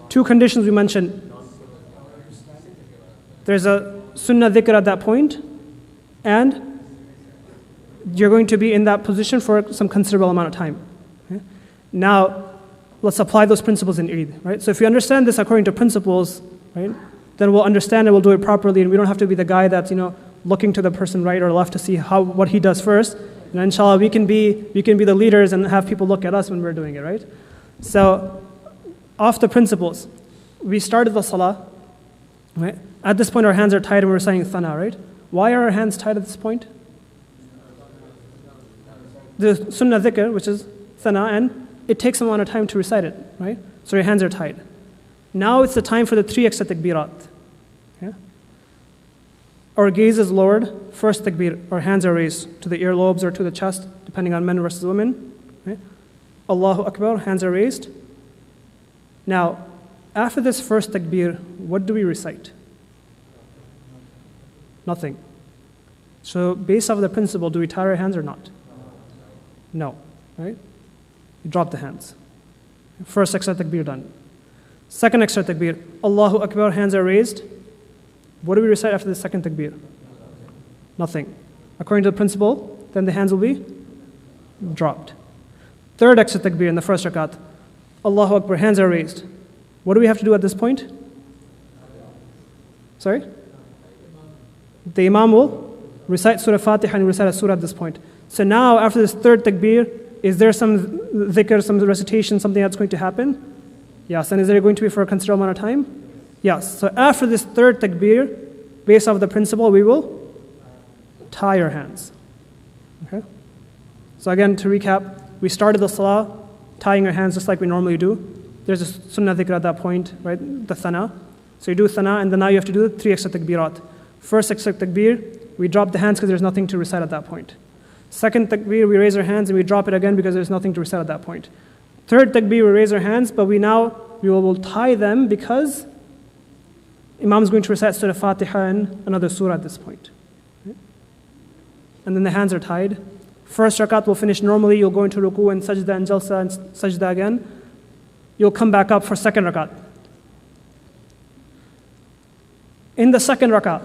2 conditions we mentioned. There's a sunnah dhikr at that point, and you're going to be in that position for some considerable amount of time. Okay? Now, let's apply those principles in Eid, right? So if you understand this according to principles, right, then we'll understand and we'll do it properly, and we don't have to be the guy that's, looking to the person right or left to see what he does first. And inshallah, we can be the leaders and have people look at us when we're doing it, right? So, off the principles, we started the salah, right? At this point, our hands are tied and we're reciting thana, right? Why are our hands tied at this point? The sunnah dhikr, which is thana, and it takes a amount of time to recite it, right? So your hands are tied. Now it's the time for the 3 extra takbirat. Okay? Our gaze is lowered. First takbir, our hands are raised to the earlobes or to the chest, depending on men versus women. Okay? Allahu Akbar, hands are raised. Now, after this first takbir, what do we recite? Nothing. So based off the principle, do we tie our hands or not? No, right? You drop the hands. First extra takbir done. Second extra takbir, Allahu Akbar, hands are raised. What do we recite after the second takbir? Nothing. According to the principle, then the hands will be dropped. Third extra takbir in the first rakat, Allahu Akbar, hands are raised. What do we have to do at this point? Sorry? The imam will recite Surah Fatiha and recite a surah at this point. So now, after this third takbir, is there some dhikr, some recitation, something that's going to happen? Yes. And is there going to be for a considerable amount of time? Yes. So after this third takbir, based off the principle, we will tie our hands. Okay? So again, to recap, we started the salah, tying our hands just like we normally do. There's a sunnah dhikr at that point, right? The thana. So you do thana, and then now you have to do 3 extra takbirat. First extra takbir, we drop the hands because there's nothing to recite at that point. Second takbir, we raise our hands and we drop it again because there's nothing to recite at that point. Third takbir, we raise our hands, but we will tie them because Imam is going to recite Surah Fatiha and another surah at this point. Okay? And then the hands are tied. First rakat will finish normally, you'll go into ruku and sajda and jalsa and sajda again. You'll come back up for second rakat. In the second rakat,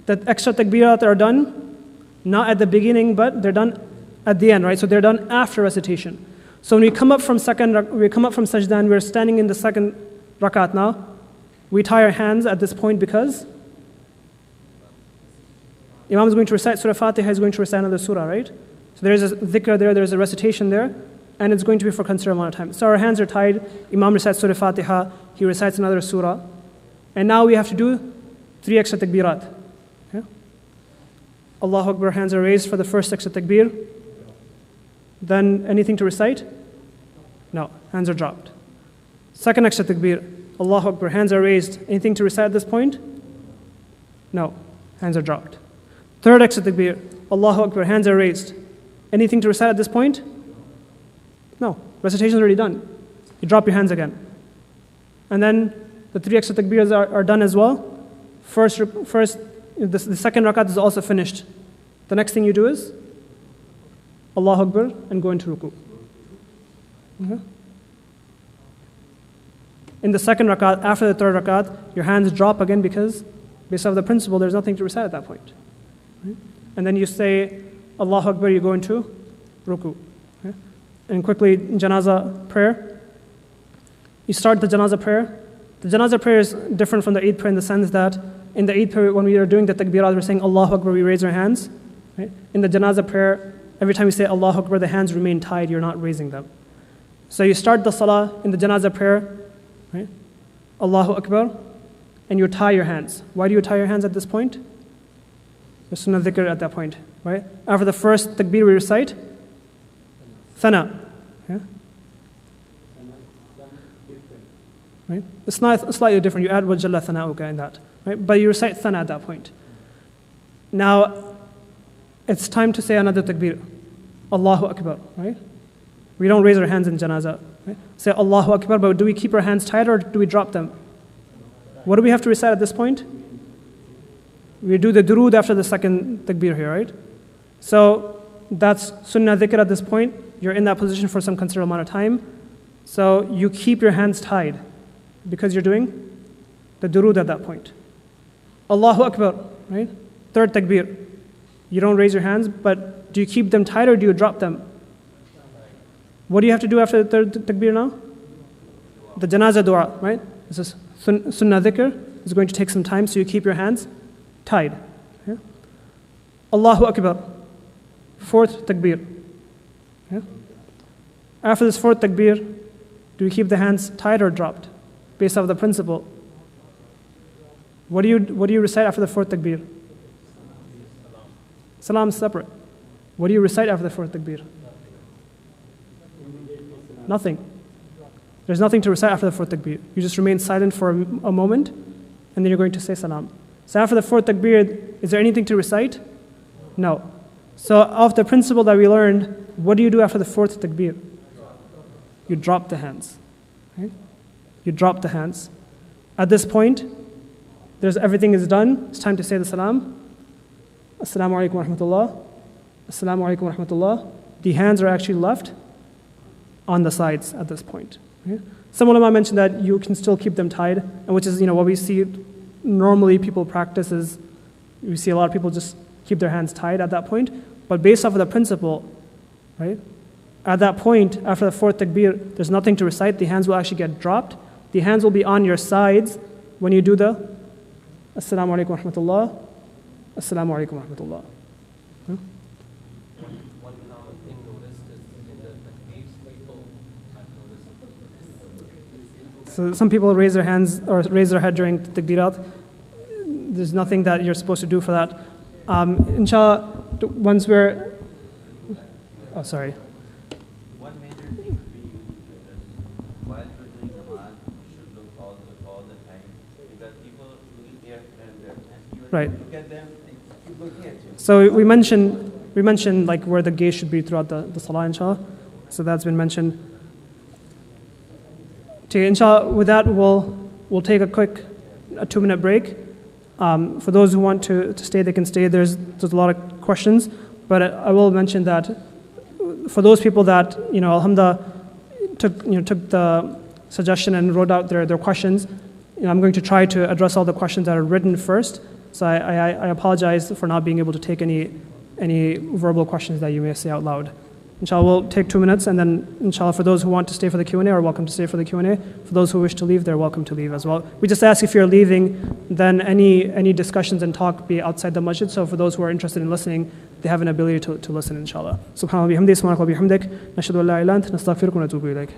the extra takbirat are done not at the beginning, but they're done at the end, right? So they're done after recitation. So when we come up from sajda and we're standing in the second rakat now, we tie our hands at this point because Imam is going to recite Surah Fatiha, is going to recite another surah, right? So there is a dhikr there, there's a recitation there, and it's going to be for a considerable amount of time. So our hands are tied, Imam recites Surah Fatiha, he recites another surah, and now we have to do 3 extra takbirat. Okay? Allahu Akbar, hands are raised for the first extra takbir. Then anything to recite? No, hands are dropped. Second extra takbir, Allahu Akbar, hands are raised. Anything to recite at this point? No, hands are dropped. Third extra takbir, Allahu Akbar, hands are raised. Anything to recite at this point? No, recitation is already done. You drop your hands again. And then the 3 extra takbirs are done as well. The second rakat is also finished. The next thing you do is Allahu Akbar and go into ruku. Okay? In the second rakat, after the third rakat, your hands drop again because based on the principle, there's nothing to recite at that point. Right? And then you say Allahu Akbar, you go into ruku. Okay? And quickly, janazah prayer. You start the janazah prayer. The janazah prayer is different from the Eid prayer in the sense that in the Eid prayer, when we are doing the takbirat, we're saying Allahu Akbar, we raise our hands. Right? In the janazah prayer, every time you say Allahu Akbar, the hands remain tied, you're not raising them. So you start the salah in the janazah prayer, right? Allahu Akbar, and you tie your hands. Why do you tie your hands at this point? There's sunnah dhikr at that point, right? After the first takbir, we recite thana. Yeah? Right? It's not slightly different. You add wajalla thana'uka in that, right? But you recite thana at that point. Now, it's time to say another takbir. Allahu Akbar, right? We don't raise our hands in janazah. Right? Say Allahu Akbar, but do we keep our hands tight or do we drop them? What do we have to recite at this point? We do the durood after the second takbir here, right? So that's sunnah dhikr at this point. You're in that position for some considerable amount of time. So you keep your hands tied because you're doing the durood at that point. Allahu Akbar, right? Third takbir. You don't raise your hands, but do you keep them tight or do you drop them? What do you have to do after the third takbir now? The janazah dua, right? This is sunnah dhikr. It's going to take some time, so you keep your hands tied. Yeah? Allahu Akbar. Fourth takbir. Yeah? After this fourth takbir, do you keep the hands tied or dropped? Based off the principle. What do you recite after the fourth takbir? Salam is separate. What do you recite after the fourth takbir? Nothing. There's nothing to recite after the fourth takbir. You just remain silent for a moment, and then you're going to say salam. So after the fourth takbir, is there anything to recite? No. So of the principle that we learned, what do you do after the fourth takbir? You drop the hands. Right? You drop the hands. At this point, everything is done. It's time to say the salam. Assalamu alaikum wa rahmatullah. Assalamu alaikum wa rahmatullah. The hands are actually left on the sides at this point. Okay? Some ulama mentioned that you can still keep them tied, and which is what we see normally people practice is we see a lot of people just keep their hands tied at that point. But based off of the principle, right? At that point, after the fourth takbir, there's nothing to recite. The hands will actually get dropped. The hands will be on your sides when you do the Assalamu alaikum wa rahmatullah. Assalamu alaikum wa rahmatullah. One common thing noticed is in the takbeers, people have noticed. So some people raise their hands or raise their head during takbirat. There's nothing that you're supposed to do for that. Inshallah, once we're... Oh, sorry. One major thing we use while we're doing Namaz, we should look all the time because people looking here and there, and you Right. look at them and keep looking at you. So we mentioned like where the gaze should be throughout the salah, inshallah. So that's been mentioned. Okay, inshallah, with that we'll take a quick 2-minute break. For those who want to stay, they can stay. There's a lot of questions, but I will mention that for those people that alhamdulillah took the suggestion and wrote out their questions, I'm going to try to address all the questions that are written first. So I apologize for not being able to take any verbal questions that you may say out loud. Inshallah, we'll take 2 minutes, and then inshallah, for those who want to stay for the Q&A are welcome to stay for the Q&A. For those who wish to leave, they're welcome to leave as well. We just ask if you're leaving, then any discussions and talk be outside the masjid. So for those who are interested in listening, they have an ability to listen, inshallah. Subhanallah bihamdi, subhanallah bihamdik, nashhadu an la ilaha illa anta, nastaghfiruka wa natubu ilayk.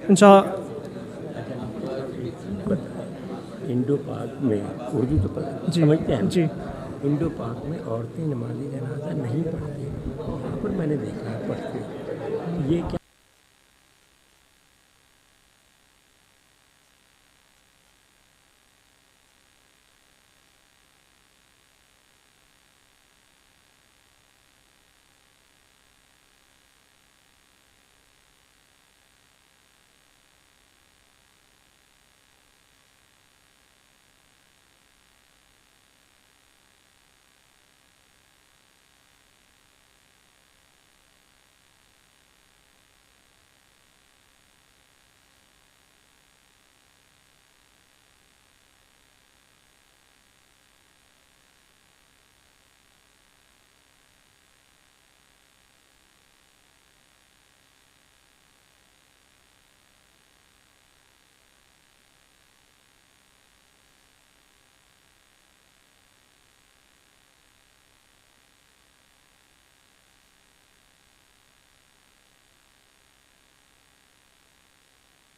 Inshallah. Indo पाक में उर्दू तो समझते हैं जी Indo पाक में औरतें नमाज़ी जनाजा नहीं पढ़ती यहाँ पर मैंने देखा है पढ़ते ये क्या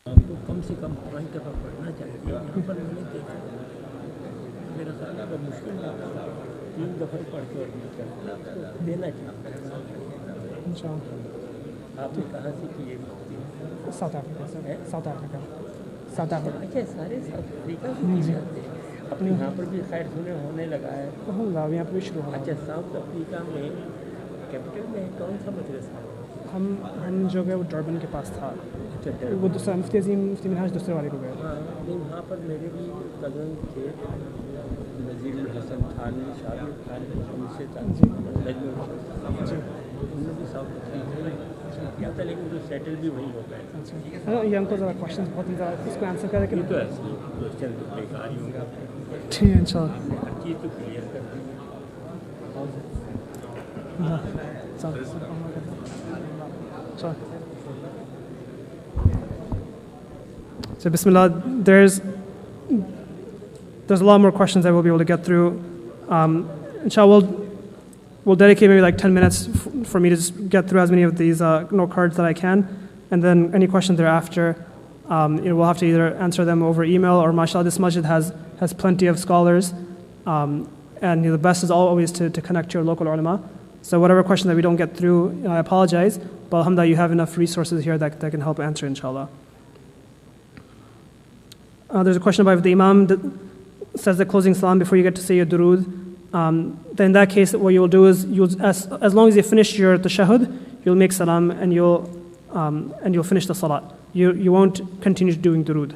आपको कम से कम 5 दफ़ा पढ़ना चाहिए यहाँ पर मैंने देखा मेरा ख्याल है मुश्किल 3 दफ़ा पढ़ के और आपको देना चाहिए inshallah. आपने कहाँ से की ये भक्ति? साउथ अफ्रीका से, साउथ अफ्रीका। अच्छा, सारे साउथ अफ्रीका से की जाते हैं। अपने यहाँ पर भी खैर सुने होने लगा है। अब यहाँ पर भी शुरू हुआ। अच्छा, साउथ अफ्रीका में कैपिटल में कौन सा मदरसा? हम जो गए वो डरबन के पास था। अच्छा, वो दूसरा मुफ्ती अजीम मुफ्ती मिनहाज दूसरे वाले को गए। हाँ, नहीं वहाँ पर मेरे भी कज़न थे, नज़ीर हसन थानवी, शाबिर थानवी, उनसे जी। उन्होंने भी साउथ अफ्रीका में किया था, लेकिन जो सेटल भी वहीं हो गए। अच्छा, ये हमको ज़रा क्वेश्चन बहुत ज़्यादा इसको आंसर करें कि ये तो ऐसे क्वेश्चन बेकार ही होगा। ठीक है इंशाल्लाह। हर चीज़ तो क्लियर कर दी। So Bismillah, there's a lot more questions that we'll be able to get through. Inshallah, we'll dedicate maybe like 10 minutes for me to just get through as many of these note cards that I can, and then any questions thereafter, we'll have to either answer them over email or mashallah, this masjid has plenty of scholars, and the best is always to connect to your local ulama. So whatever question that we don't get through, I apologize, but alhamdulillah, you have enough resources here that can help answer, inshallah. There's a question about if the imam says the closing salam before you get to say your durood. Then in that case, what you'll do is, as long as you finish your tashahhud, you'll make salam and you'll finish the salat. You won't continue doing durood.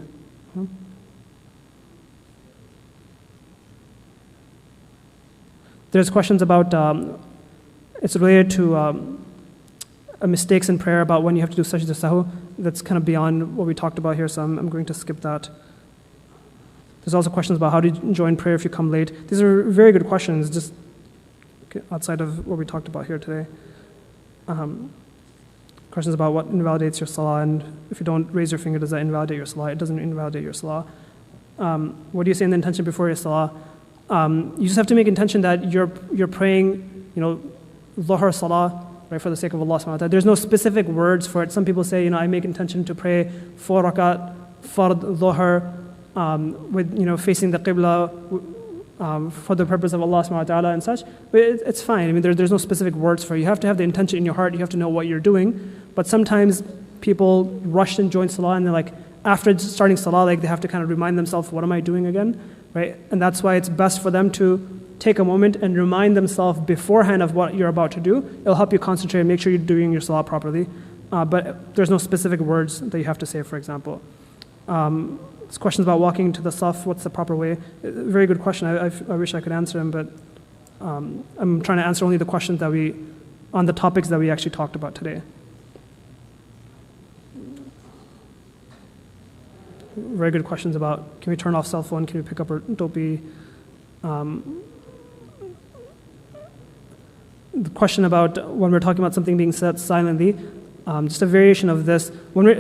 There's questions about, it's related to mistakes in prayer about when you have to do sajda sahu. That's kind of beyond what we talked about here, so I'm going to skip that. There's also questions about how to join prayer if you come late. These are very good questions, just outside of what we talked about here today. Questions about what invalidates your salah, and if you don't raise your finger, does that invalidate your salah? It doesn't invalidate your salah. What do you say in the intention before your salah? You just have to make intention that you're praying, Dhuhr salah, right, for the sake of Allah subhanahu wa ta'ala. There's no specific words for it. Some people say, I make intention to pray 4 rakat, fard, dhuhr, with facing the qibla for the purpose of Allah subhanahu wa ta'ala and such. But it's fine. I mean, there's no specific words for it. You have to have the intention in your heart. You have to know what you're doing. But sometimes people rush and join salah, and they're like, after starting salah, like they have to kind of remind themselves, what am I doing again? Right? And that's why it's best for them to take a moment and remind themselves beforehand of what you're about to do. It'll help you concentrate and make sure you're doing your salah properly. But there's no specific words that you have to say, for example. There's questions about walking into the saf, what's the proper way? Very good question. I wish I could answer them, but I'm trying to answer only the questions on the topics that we actually talked about today. Very good questions about, can we turn off cell phone? Can we pick up our topi? The question about when we're talking about something being said silently, just a variation of this.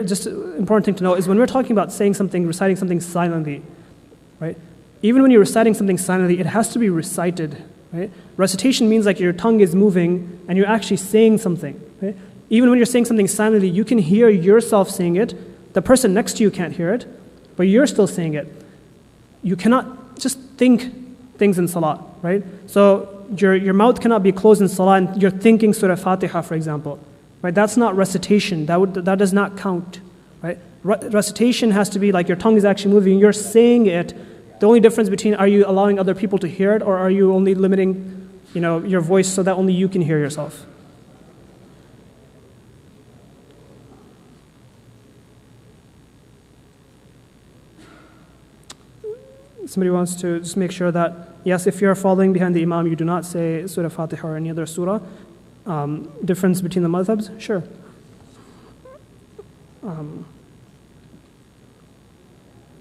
Just an important thing to know is when we're talking about saying something, reciting something silently, right? Even when you're reciting something silently, it has to be recited, right? Recitation means like your tongue is moving and you're actually saying something, right? Even when you're saying something silently, you can hear yourself saying it. The person next to you can't hear it, but you're still saying it. You cannot just think things in salah, right? So your mouth cannot be closed in salah and you're thinking Surah Fatiha, for example. Right? That's not recitation. That does not count. Right? Recitation has to be like your tongue is actually moving. You're saying it. The only difference between are you allowing other people to hear it or are you only limiting your voice so that only you can hear yourself. Somebody wants to just make sure that, yes, if you're following behind the imam, you do not say Surah Fatiha or any other surah. Difference between the madhabs? Sure.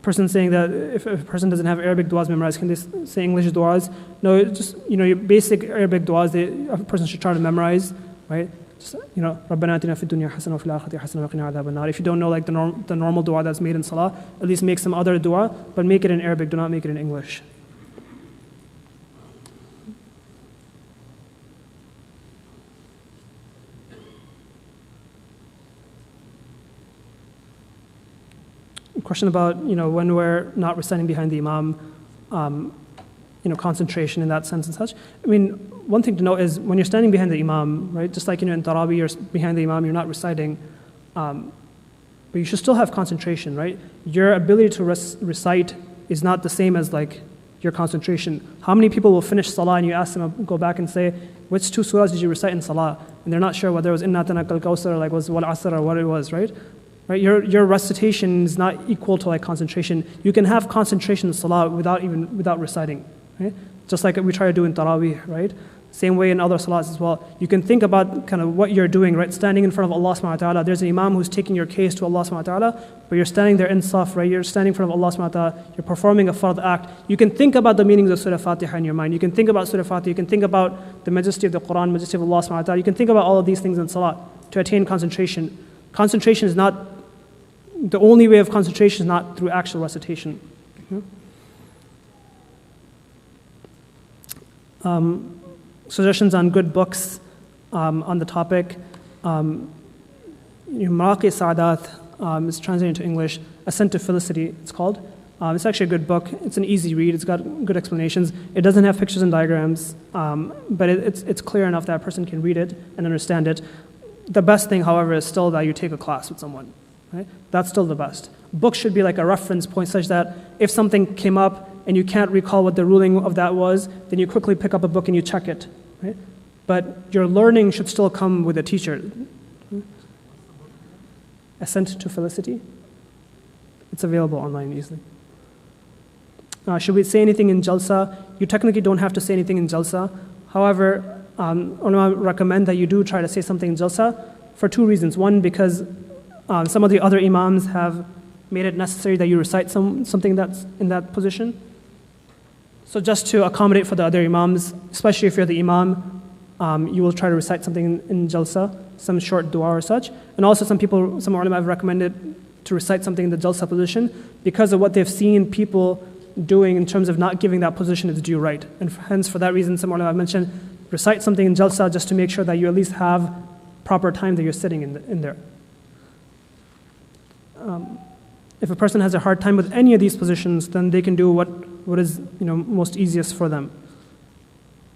Person saying that if a person doesn't have Arabic du'as memorized, can they say English du'as? No, just, your basic Arabic du'as, a person should try to memorize, right? Just, رَبَّنَا آتِنَا فِي الدُّنْيَا حَسَنَةً وَفِي الْآخِرَةِ حَسَنَةً وَقِنَا عَذَابَ النَّارِ. If you don't know like the normal du'a that's made in salah, at least make some other du'a, but make it in Arabic, do not make it in English. Question about when we're not reciting behind the imam. concentration in that sense and such. I mean, one thing to note is when you're standing behind the imam, right? Just like in Taraweeh, you're behind the imam, you're not reciting, but you should still have concentration, right? Your ability to recite is not the same as like your concentration. How many people will finish Salah and you ask them to go back and say, which 2 surahs did you recite in Salah? And they're not sure whether it was Inna Atana Kal Kawthar or like was Wal Asr or what it was, right? Right? Your recitation is not equal to like concentration. You can have concentration in Salah without reciting, right? Just like we try to do in Taraweeh, right? Same way in other salats as well. You can think about kind of what you're doing, right? Standing in front of Allah subhanahu wa ta'ala. There's an imam who's taking your case to Allah subhanahu wa ta'ala, but you're standing there in saf, right? You're standing in front of Allah subhanahu wa ta'ala. You're performing a fard act. You can think about the meanings of Surah Fatiha in your mind. You can think about Surah Fatiha. You can think about the majesty of the Quran, majesty of Allah subhanahu wa ta'ala. You can think about all of these things in salat to attain concentration. Concentration is not, the only way of concentration is not through actual recitation. Suggestions on good books on the topic. Maraqi Sa'adat is translated into English. Ascent to Felicity, it's called. It's actually a good book. It's an easy read. It's got good explanations. It doesn't have pictures and diagrams, but it's clear enough that a person can read it and understand it. The best thing, however, is still that you take a class with someone. Right? That's still the best. Books should be like a reference point such that if something came up and you can't recall what the ruling of that was, then you quickly pick up a book and you check it. Right? But your learning should still come with a teacher. Ascent to Felicity. It's available online easily. Should we say anything in Jalsa? You technically don't have to say anything in Jalsa. However, ulama recommend that you do try to say something in Jalsa for 2 reasons. One, because some of the other imams have made it necessary that you recite something that's in that position. So just to accommodate for the other imams, especially if you're the imam, you will try to recite something in Jalsa, some short dua or such. And also some ulama have recommended to recite something in the Jalsa position because of what they've seen people doing in terms of not giving that position its due right. And hence, for that reason, some ulama have mentioned, recite something in Jalsa just to make sure that you at least have proper time that you're sitting in there. If a person has a hard time with any of these positions, then they can do what is most easiest for them.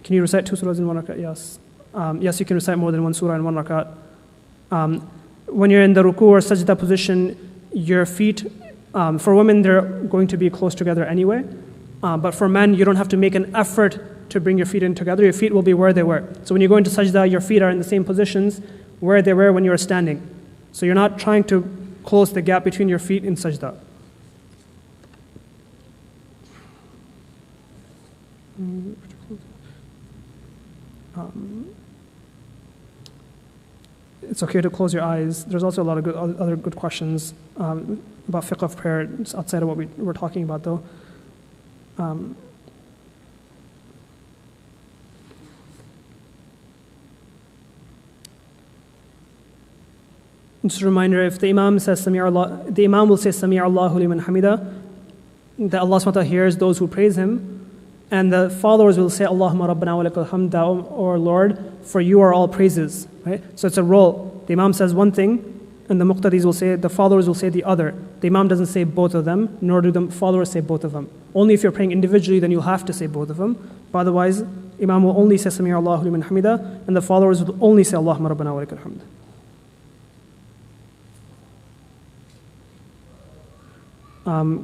Can you recite 2 surahs in 1 rakat? Yes. Yes, you can recite more than 1 surah in 1 rakat. When you're in the ruku or sajda position, your feet, for women, they're going to be close together anyway. But for men, you don't have to make an effort to bring your feet in together. Your feet will be where they were. So when you go into sajda, your feet are in the same positions where they were when you were standing. So you're not trying to close the gap between your feet in sajda. It's okay to close your eyes. There's also a lot of other good questions about fiqh of prayer. It's outside of what we're talking about, though. Just a reminder, if the imam says Sami' Allah, the imam will say Sami' Allahu liman hamida, that Allah subhanahu wa ta'ala hears those who praise him, and the followers will say Allahumma rabbana wa lakal hamda, or Lord, for you are all praises. Right? So it's a role. The imam says one thing, and the muqtadis will say, the followers will say the other. The imam doesn't say both of them, nor do the followers say both of them. Only if you're praying individually, then you'll have to say both of them. But otherwise, imam will only say Sami' Allahu liman hamida, and the followers will only say Allahumma rabbana wa lakal hamd.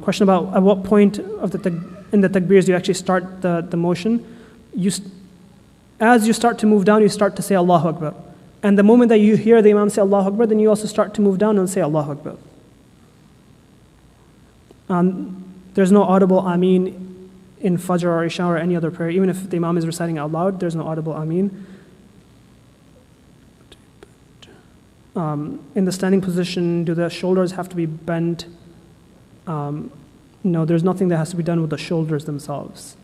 Question about at what point of in the takbirs do you actually start the motion? As you start to move down, you start to say Allahu Akbar. And the moment that you hear the imam say Allahu Akbar, then you also start to move down and say Allahu Akbar. There's no audible Ameen in Fajr or Isha or any other prayer. Even if the imam is reciting out loud, there's no audible Ameen. In the standing position, do the shoulders have to be bent? No, there's nothing that has to be done with the shoulders themselves.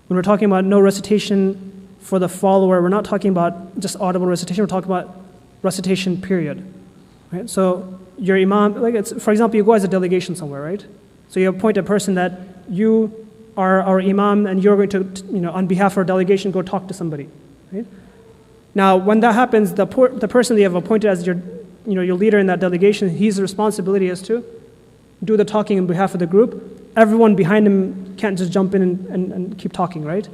When we're talking about no recitation for the follower, we're not talking about just audible recitation, we're talking about recitation period. Right? So your imam, for example, you go as a delegation somewhere, right? So you appoint a person that you are our imam and you're going to, on behalf of our delegation, go talk to somebody. Right? Now, when that happens, the person that you have appointed as your leader in that delegation, his responsibility is to do the talking on behalf of the group, everyone behind him can't just jump in and keep talking, right?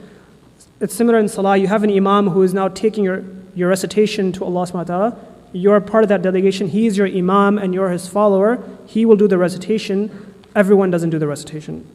It's similar in Salah. You have an imam who is now taking your recitation to Allah subhanahu wa ta'ala. You're part of that delegation. He is your imam and you're his follower. He will do the recitation. Everyone doesn't do the recitation.